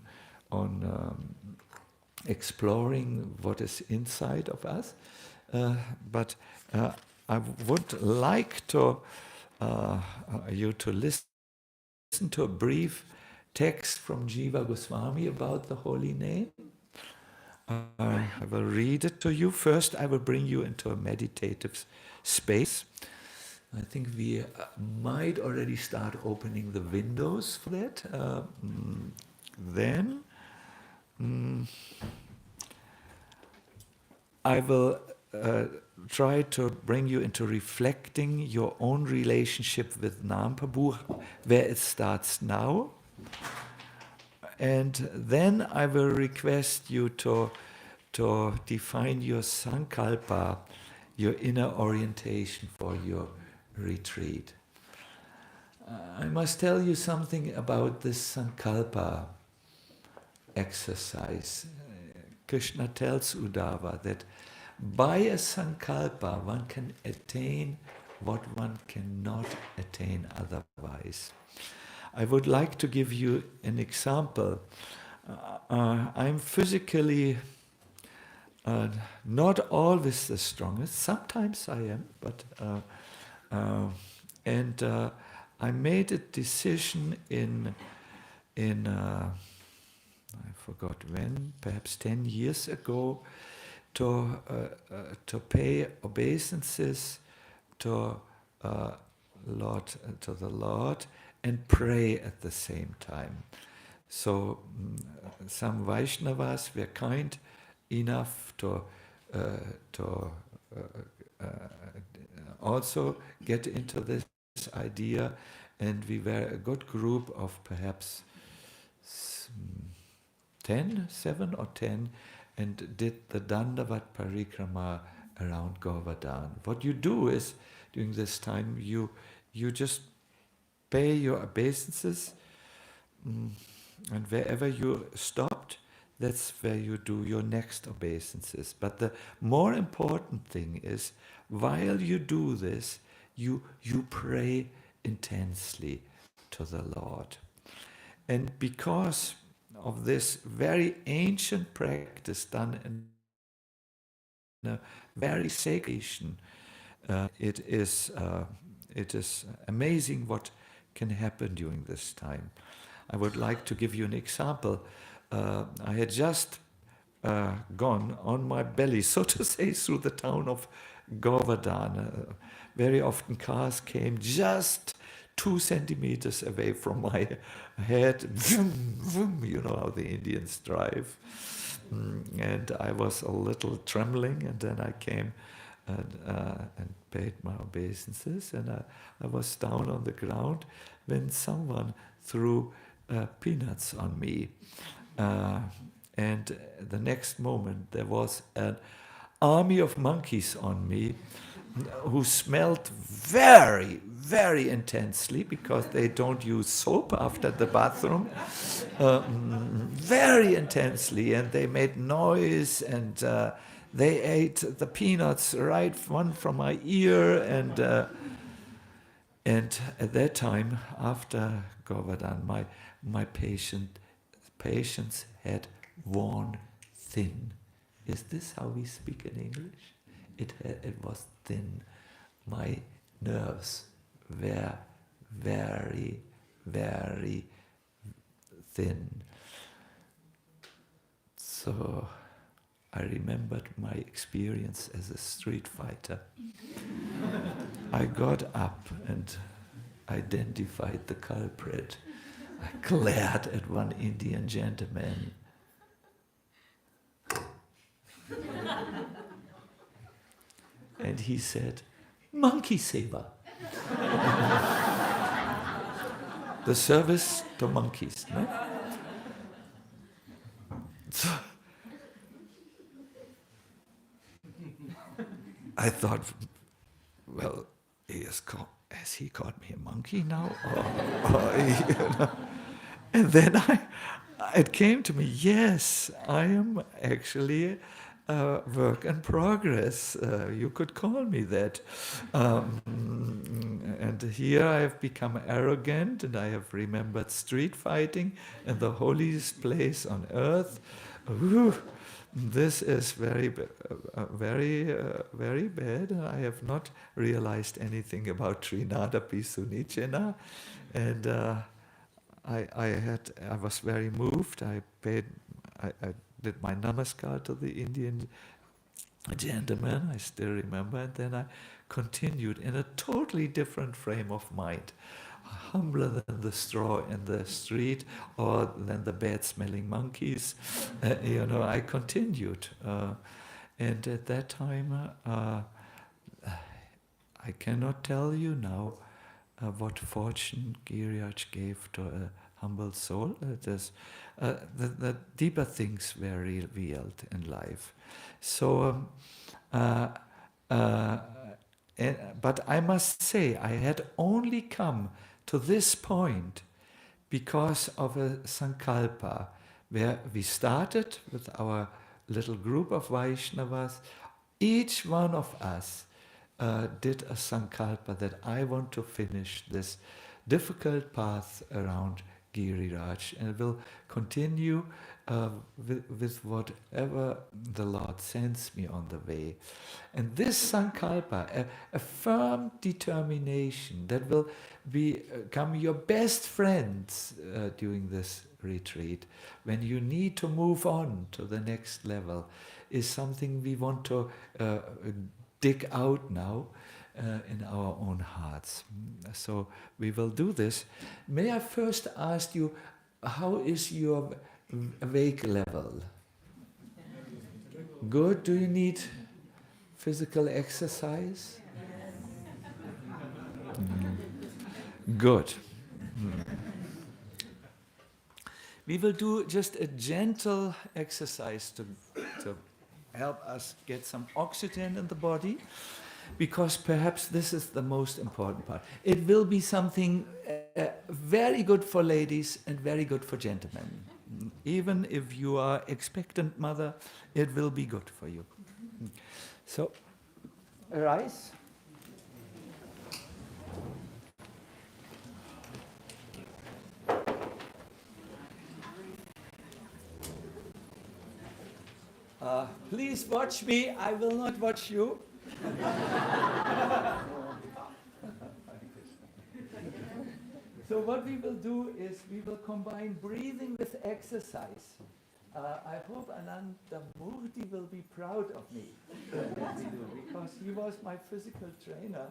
exploring what is inside of us. But I would like to you to listen to a brief text from Jiva Goswami about the holy name. I will read it to you. First, I will bring you into a meditative space. I think we might already start opening the windows for that. Then I will try to bring you into reflecting your own relationship with Naam Prabhu, where it starts now. And then I will request you to define your Sankalpa, your inner orientation for your retreat. I must tell you something about this Sankalpa exercise. Krishna tells Uddhava that by a Sankalpa one can attain what one cannot attain otherwise. I would like to give you an example. I'm physically not always the strongest. Sometimes I am, but I made a decision in I forgot when, perhaps 10 years ago, to pay obeisances to the Lord and pray at the same time. So some Vaishnavas were kind enough to also get into this idea, and we were a good group of perhaps 7 or 10, and did the Dandavat Parikrama around Govardhan. What you do is, during this time, you just pay your obeisances, and wherever you stopped, that's where you do your next obeisances. But the more important thing is, while you do this, you pray intensely to the Lord. And because of this very ancient practice done in a very sacred tradition, it is amazing what can happen during this time. I would like to give you an example. I had just gone on my belly, so to say, through the town of Govardhan. Very often cars came just 2 centimeters away from my head. Vroom, vroom, you know how the Indians drive. And I was a little trembling, and then I came and paid my obeisances, and I was down on the ground when someone threw peanuts on me. And the next moment there was an army of monkeys on me who smelled very, very intensely, because they don't use soap after the bathroom, very intensely, and they made noise, and they ate the peanuts right one from my ear, and at that time, after Govardhan, my patience had worn thin. Is this how we speak in English? It was thin. My nerves were very, very thin. So I remembered my experience as a street fighter. I got up and identified the culprit. I glared at one Indian gentleman. And he said, "Monkey saver." The service to monkeys, no? So I thought, well, has he called me a monkey now? You know? And then it came to me, yes, I am actually a work in progress. You could call me that. And here I have become arrogant, and I have remembered street fighting in the holiest place on earth. Ooh, this is very, very bad. I have not realized anything about Trinada Pisunichena, and I was very moved. I did my namaskar to the Indian gentleman, I still remember, and then I continued in a totally different frame of mind, humbler than the straw in the street or than the bad-smelling monkeys. I continued. And at that time, I cannot tell you now what fortune Giriraj gave to a humble soul. The deeper things were revealed in life. So, but I must say, I had only come to this point because of a Sankalpa, where we started with our little group of Vaishnavas. Each one of us did a Sankalpa that I want to finish this difficult path around Giriraj, and will continue with whatever the Lord sends me on the way. And this Sankalpa, a firm determination that will become your best friends during this retreat, when you need to move on to the next level, is something we want to dig out now in our own hearts. So we will do this. May I first ask you, how is your awake level? Good? Do you need physical exercise? Good. We will do just a gentle exercise to help us get some oxygen in the body, because perhaps this is the most important part. It will be something very good for ladies and very good for gentlemen. Even if you are expectant mother, it will be good for you. So, arise. Please watch me, I will not watch you. So what we will do is we will combine breathing with exercise. I hope Ananda Murti will be proud of me, because he was my physical trainer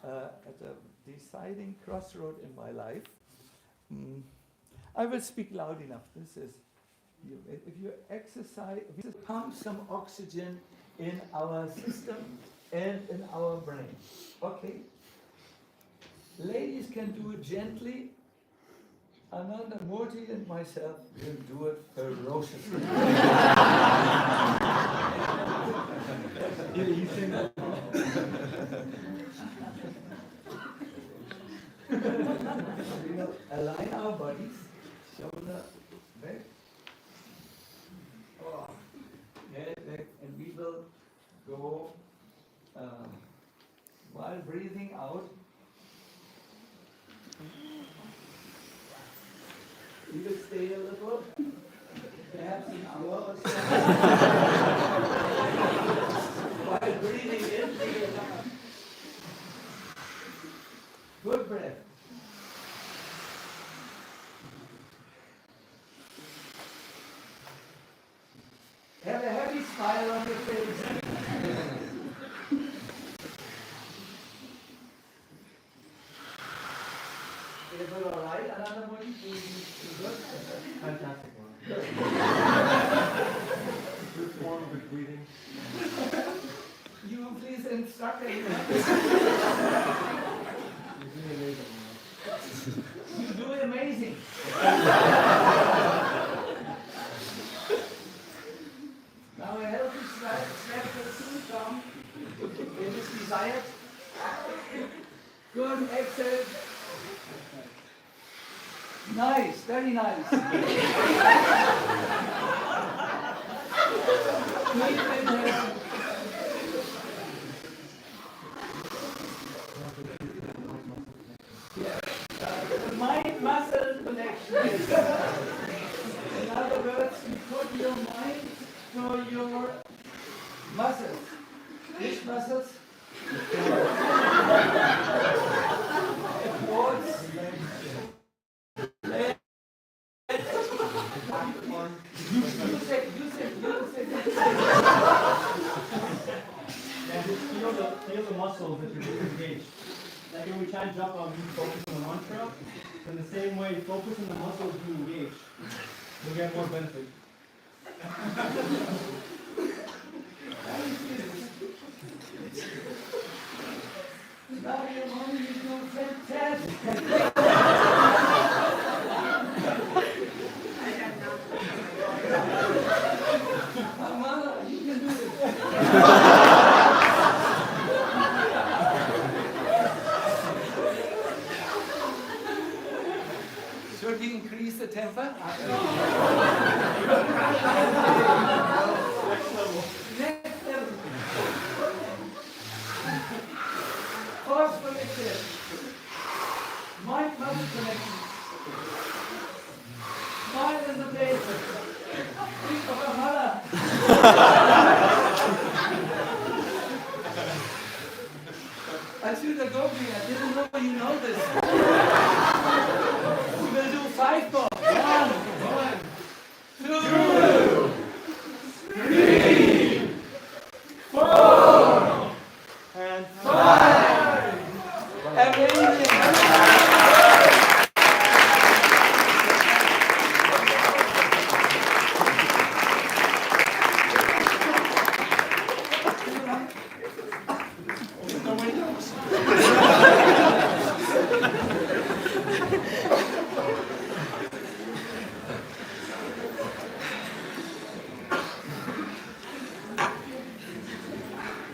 at a deciding crossroad in my life. I will speak loud enough. This is, if you exercise, we pump some oxygen in our system and in our brain. Okay? Ladies can do it gently. Ananda Murti and myself will do it ferociously. We will align our bodies, shoulder back, head back, and we will go while breathing out. We will stay a little, perhaps an hour or so. While breathing in, good breath. Have a happy smile on your face. Is it all right? Another one? Good? Fantastic one. Good form, good breathing. You please instruct everyone. You're doing amazing. Now a healthy stretch will soon come. It is desired. Good, exhale. Nice, very nice. Deep inhale. Yeah. The mind-muscle connection. In other words, you put your mind to your muscles. Which muscles? Quads. Feel the muscles that you're engaged. Like when we chant japa, we focus on the mantra. In the same way, focus on the muscles you engage. You'll get more benefit. Acyuta, Gopi, I didn't know you know this. We're going to do 5 more. 1, 2, 3, 4, And 5. Amazing.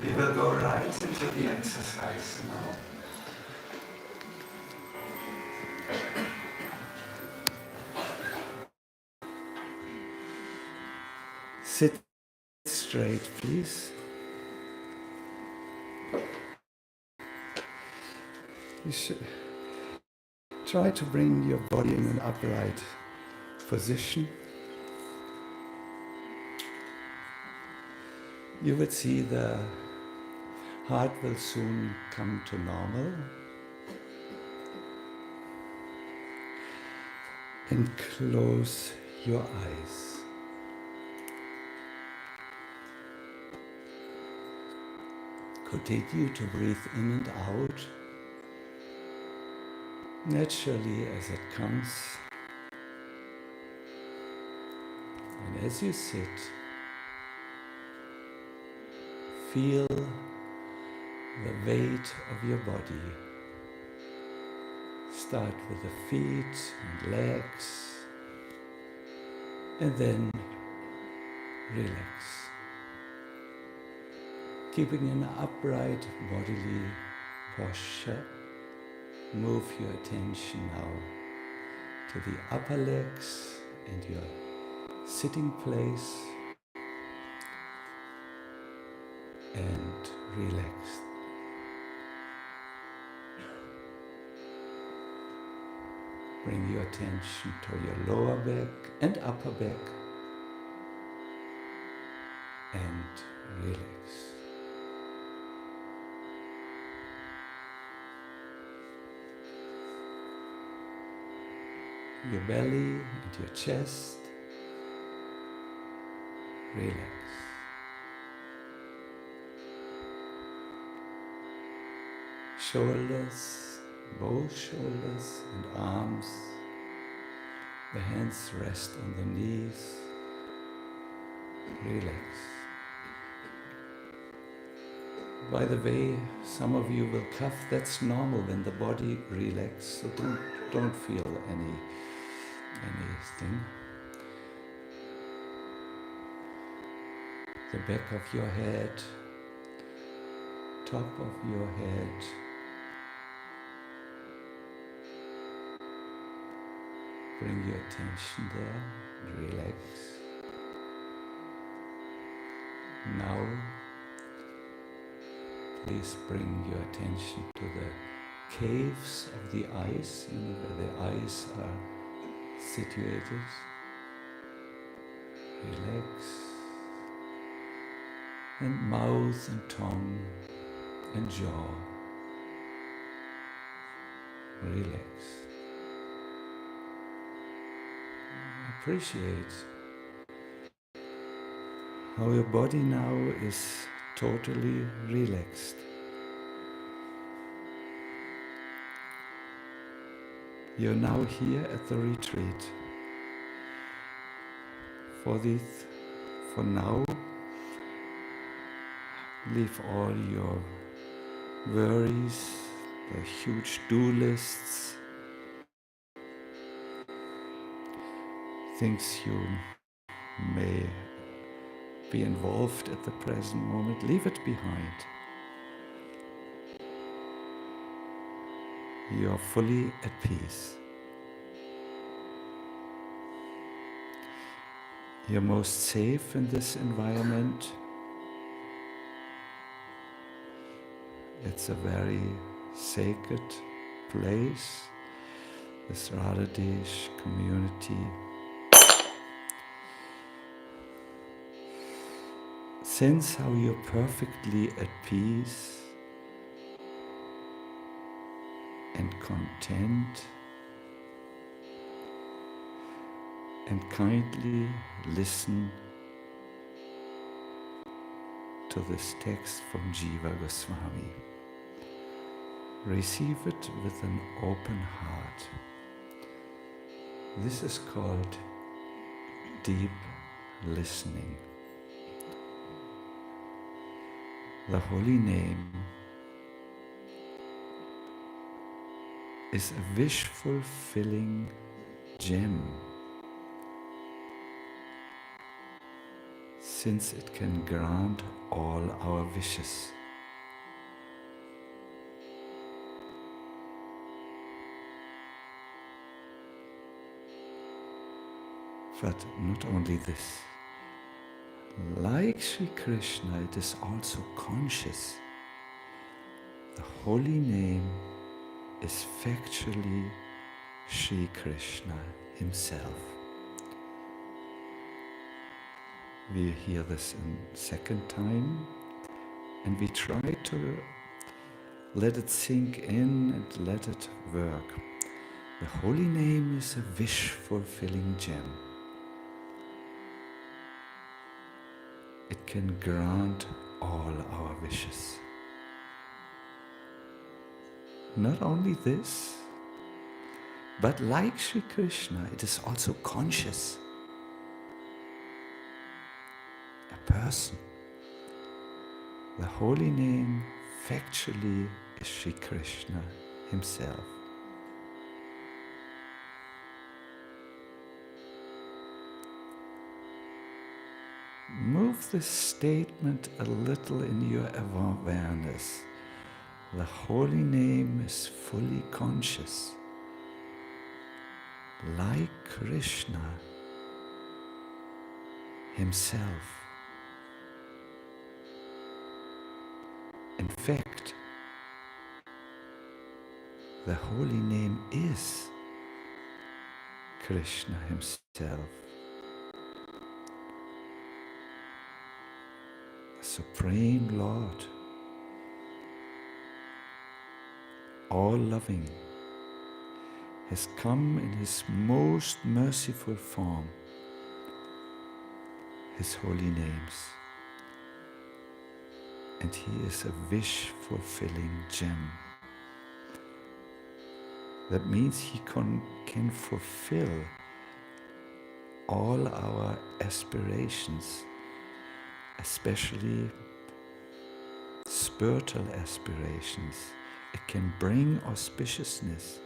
We will go right into the exercise now. Sit straight, please. You should try to bring your body in an upright position. You would see the heart will soon come to normal. And close your eyes. Continue to breathe in and out, naturally as it comes. And as you sit, feel the weight of your body. Start with the feet and legs, and then relax. Keeping an upright bodily posture, move your attention now to the upper legs and your sitting place, and relax. Bring your attention to your lower back and upper back, and relax. Your belly and your chest, relax. Shoulders, both shoulders and arms, the hands rest on the knees, relax. By the way, some of you will cough, that's normal when the body relaxes, so don't feel anything. The back of your head, top of your head, bring your attention there, relax. Now, please bring your attention to the caves of the eyes, where the eyes are situated. Relax. And mouth and tongue and jaw. Relax. Appreciate how your body now is totally relaxed. You're now here at the retreat. For now, leave all your worries, the huge do-lists, things you may be involved at the present moment, leave it behind. You are fully at peace. You're most safe in this environment. It's a very sacred place, this Radhadesh community. Sense how you're perfectly at peace and content, and kindly listen to this text from Jiva Goswami. Receive it with an open heart. This is called deep listening. The Holy Name is a wish-fulfilling gem, since it can grant all our wishes. But not only this, like Sri Krishna, it is also conscious. The Holy Name is factually Sri Krishna himself. We hear this a second time, and we try to let it sink in and let it work. The Holy Name is a wish-fulfilling gem. It can grant all our wishes. Not only this, but like Sri Krishna, it is also conscious. A person. The Holy Name factually is Sri Krishna himself. Move this statement a little in your awareness. The Holy Name is fully conscious, like Krishna himself. In fact, the Holy Name is Krishna himself. Supreme Lord, all-loving, has come in His most merciful form, His holy names. And He is a wish-fulfilling gem. That means He can fulfill all our aspirations, especially spiritual aspirations. It can bring auspiciousness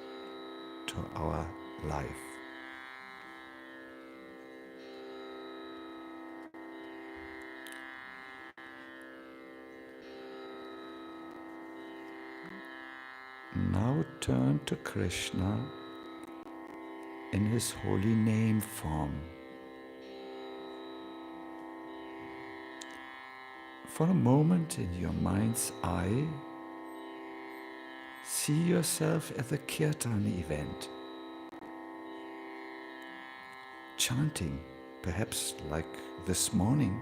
to our life. Now turn to Krishna in His holy name form. For a moment in your mind's eye, see yourself at the Kirtan event, chanting, perhaps like this morning.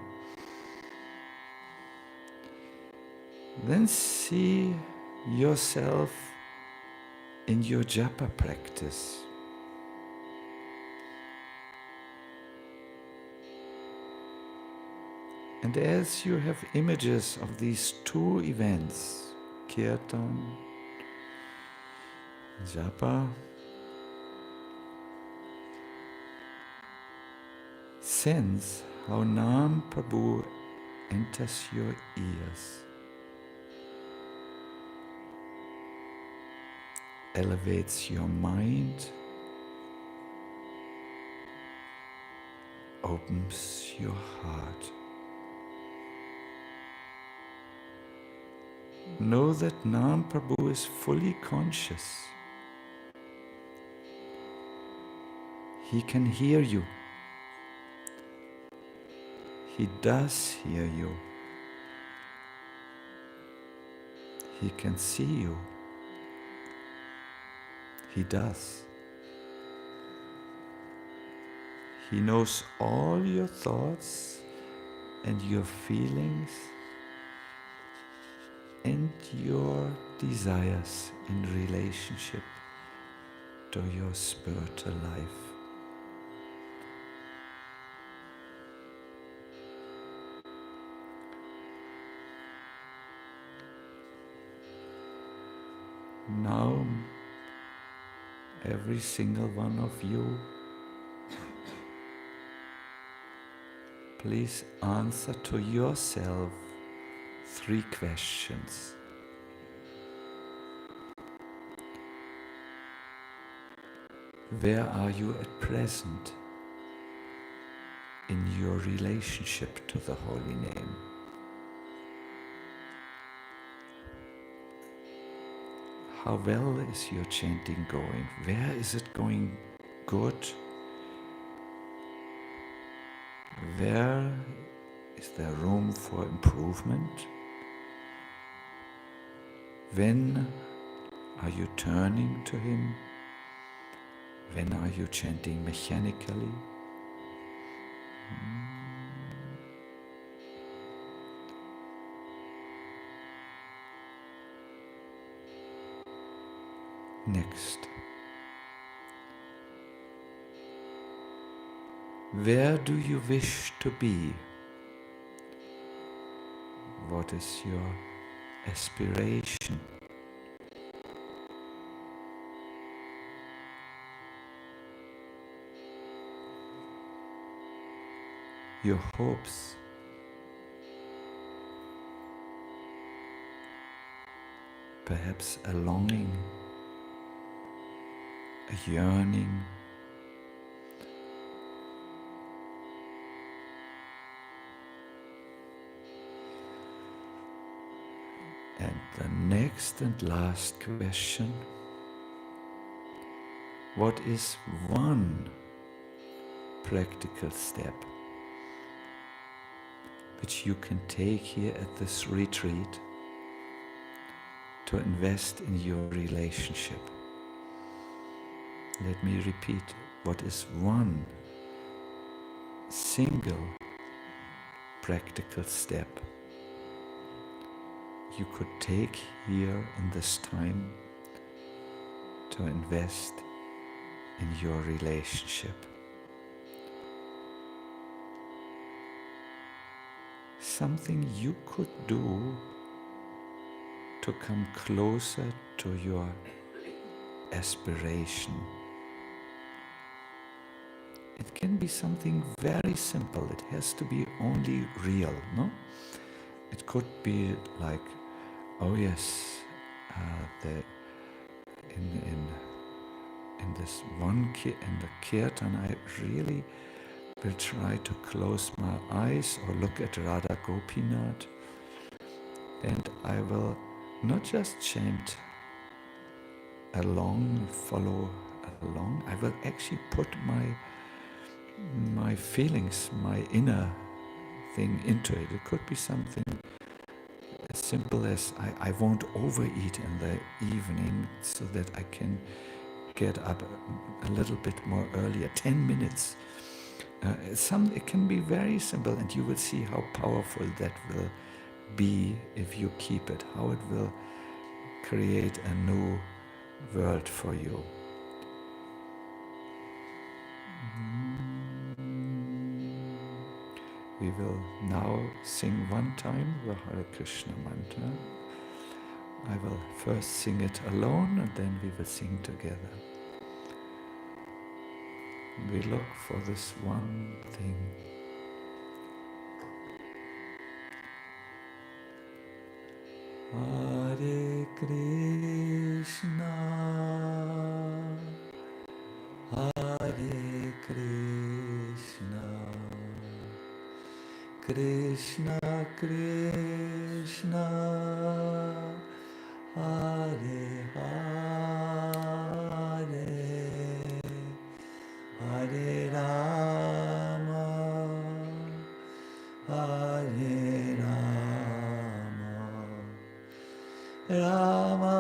Then see yourself in your japa practice. And as you have images of these two events, Kirtan, Japa, sense how Naam Prabhu enters your ears, elevates your mind, opens your heart. Know that Naam Prabhu is fully conscious. He can hear you. He does hear you. He can see you. He does. He knows all your thoughts and your feelings and your desires in relationship to your spiritual life. Now, every single one of you, please answer to yourself 3 questions. Where are you at present in your relationship to the Holy Name? How well is your chanting going? Where is it going good? Where is there room for improvement? When are you turning to Him? When are you chanting mechanically? Next. Where do you wish to be? What is your aspiration? Your hopes? Perhaps a longing, a yearning, and the next and last question, what is one practical step which you can take here at this retreat to invest in your relationship? Let me repeat, what is one single practical step you could take here in this time to invest in your relationship? Something you could do to come closer to your aspiration. It can be something very simple. It has to be only real, no? It could be like, oh yes, in this one in the Kirtan, I really will try to close my eyes or look at Radha Gopinath, and I will not just chant along, follow along. I will actually put my feelings, my inner thing into it. It could be something as simple as I won't overeat in the evening so that I can get up a little bit more earlier, 10 minutes. It can be very simple, and you will see how powerful that will be if you keep it, how it will create a new world for you. We will now sing one time the Hare Krishna mantra. I will first sing it alone, and then we will sing together. We look for this one thing. Hare Krishna, Hare Krishna, Krishna Krishna, Hare Hare, Hare Rama, Hare Rama, Rama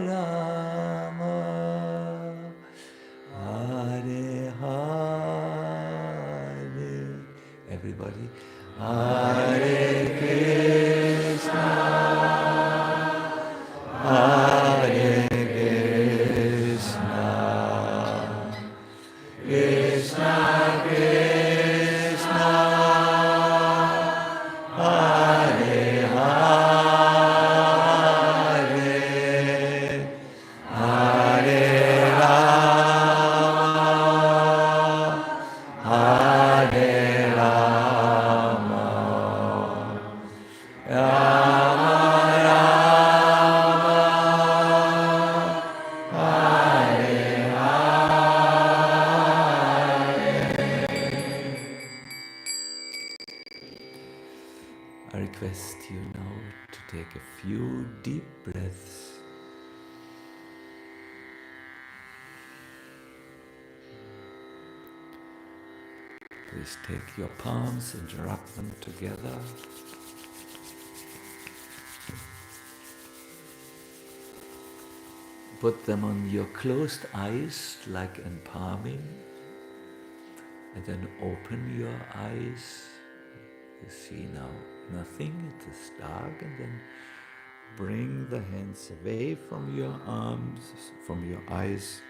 Rama, Hare Hare. Everybody, Hare deep breaths. Please take your palms and rub them together. Put them on your closed eyes like empalming, and then open your eyes. You see now nothing, it is dark, and then bring the hands away from your arms, from your eyes.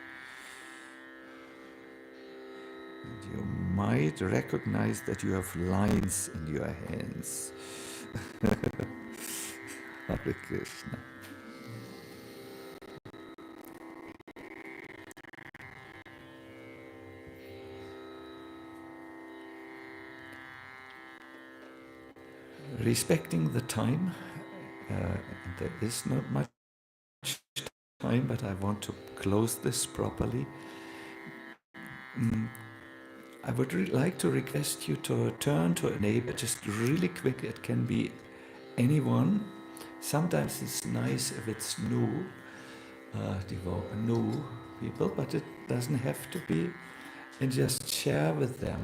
And you might recognize that you have lines in your hands. Hare Krishna. Respecting the time, there is not much time, but I want to close this properly. I would like to request you to turn to a neighbor, just really quick. It can be anyone. Sometimes it's nice if it's new, new people, but it doesn't have to be. And just share with them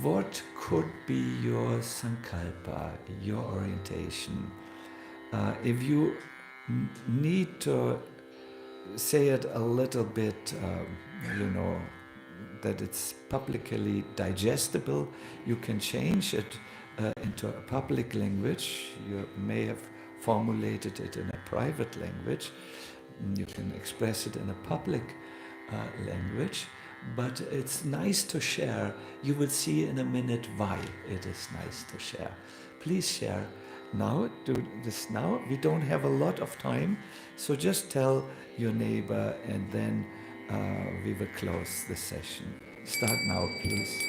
what could be your sankalpa, your orientation. If you need to say it a little bit, that it's publicly digestible, you can change it into a public language. You may have formulated it in a private language. You can express it in a public language. But it's nice to share. You will see in a minute why it is nice to share. Please share now. Do this now. We don't have a lot of time, so just tell your neighbor, and then we will close the session. Start now, please.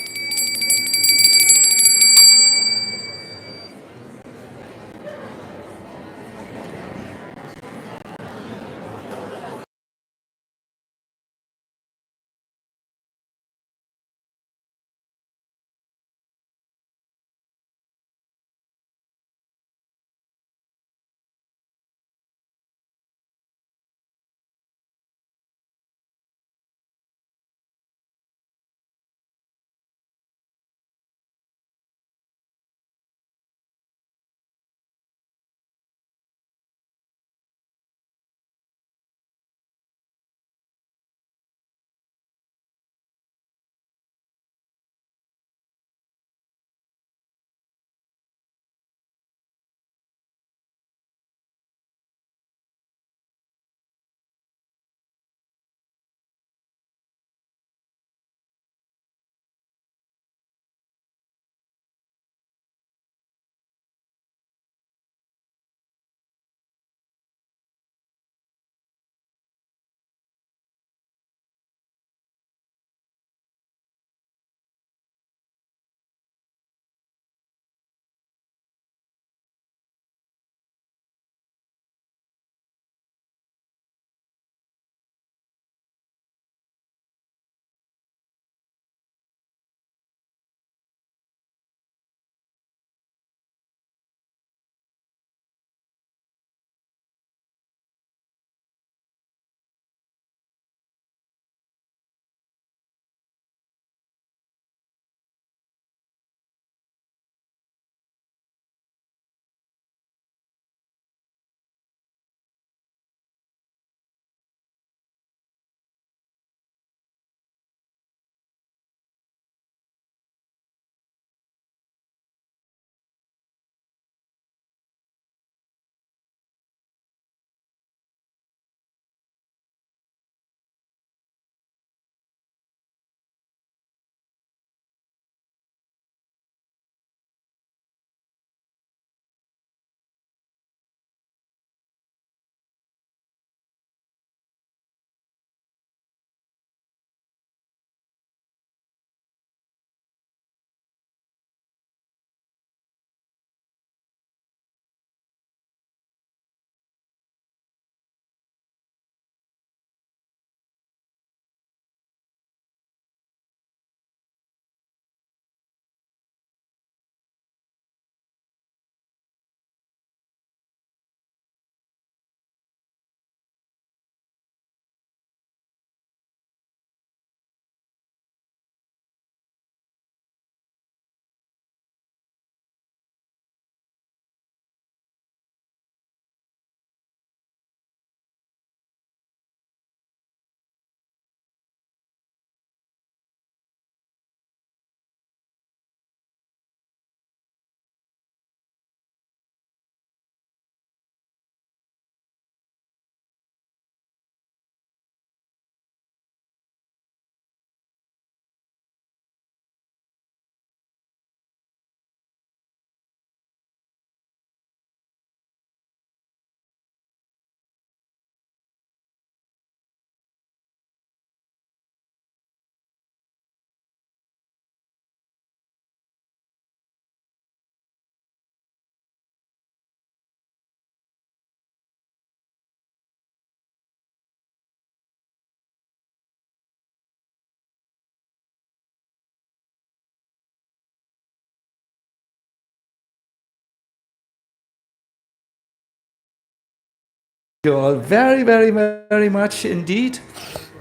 you all very, very, very much indeed.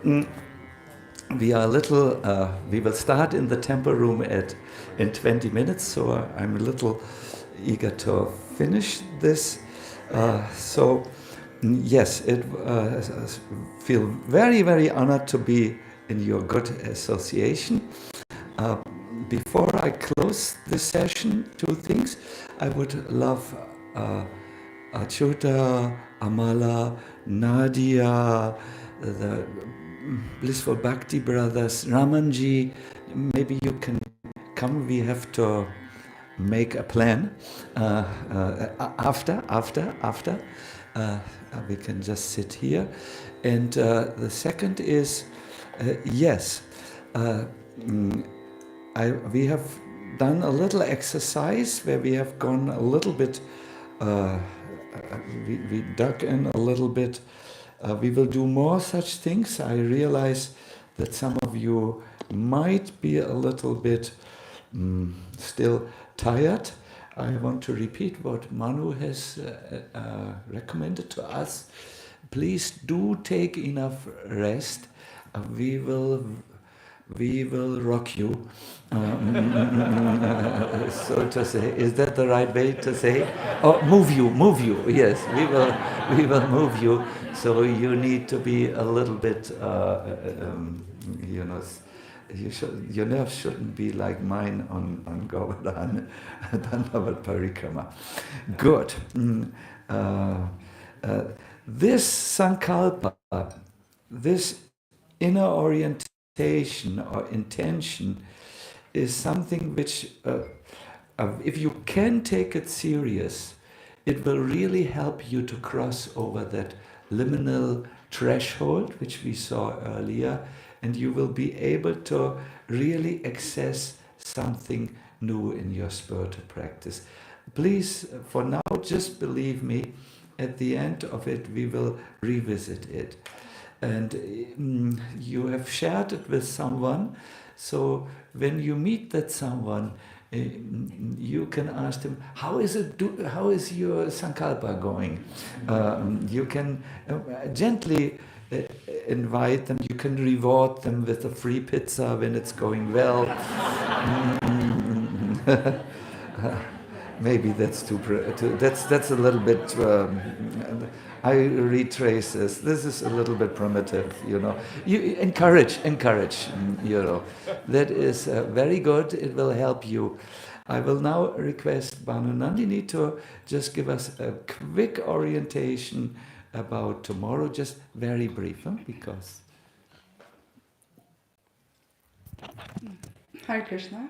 We are a little. We will start in the temple room in 20 minutes, so I'm a little eager to finish this. Yes, it feel very, very honored to be in your good association. Before I close this session, two things. I would love Acyuta, Amala, Nadia, the Blissful Bhakti brothers, Ramanji, maybe you can come. We have to make a plan after. We can just sit here. And the second is, yes, we have done a little exercise where we have gone a little bit, we dug in a little bit. We will do more such things. I realize that some of you might be a little bit still tired. I want to repeat what Manu has recommended to us. Please do take enough rest. We will rock you, so to say. Is that the right way to say? Oh, move you. Yes, we will move you. So you need to be a little bit, your nerves shouldn't be like mine on Govardhan, Dandavat Parikrama. Good. This Sankalpa, this inner orientation or intention is something which, if you can take it serious, it will really help you to cross over that liminal threshold which we saw earlier, and you will be able to really access something new in your spiritual practice. Please, for now, just believe me, at the end of it we will revisit it. And you have shared it with someone, so when you meet that someone, you can ask them, how is your Sankalpa going? You can gently invite them, you can reward them with a free pizza when it's going well. Maybe that's that's a little bit. I retrace this. This is a little bit primitive, You encourage, That is very good. It will help you. I will now request Banu Nandini to just give us a quick orientation about tomorrow, just very brief, because. Hare Krishna.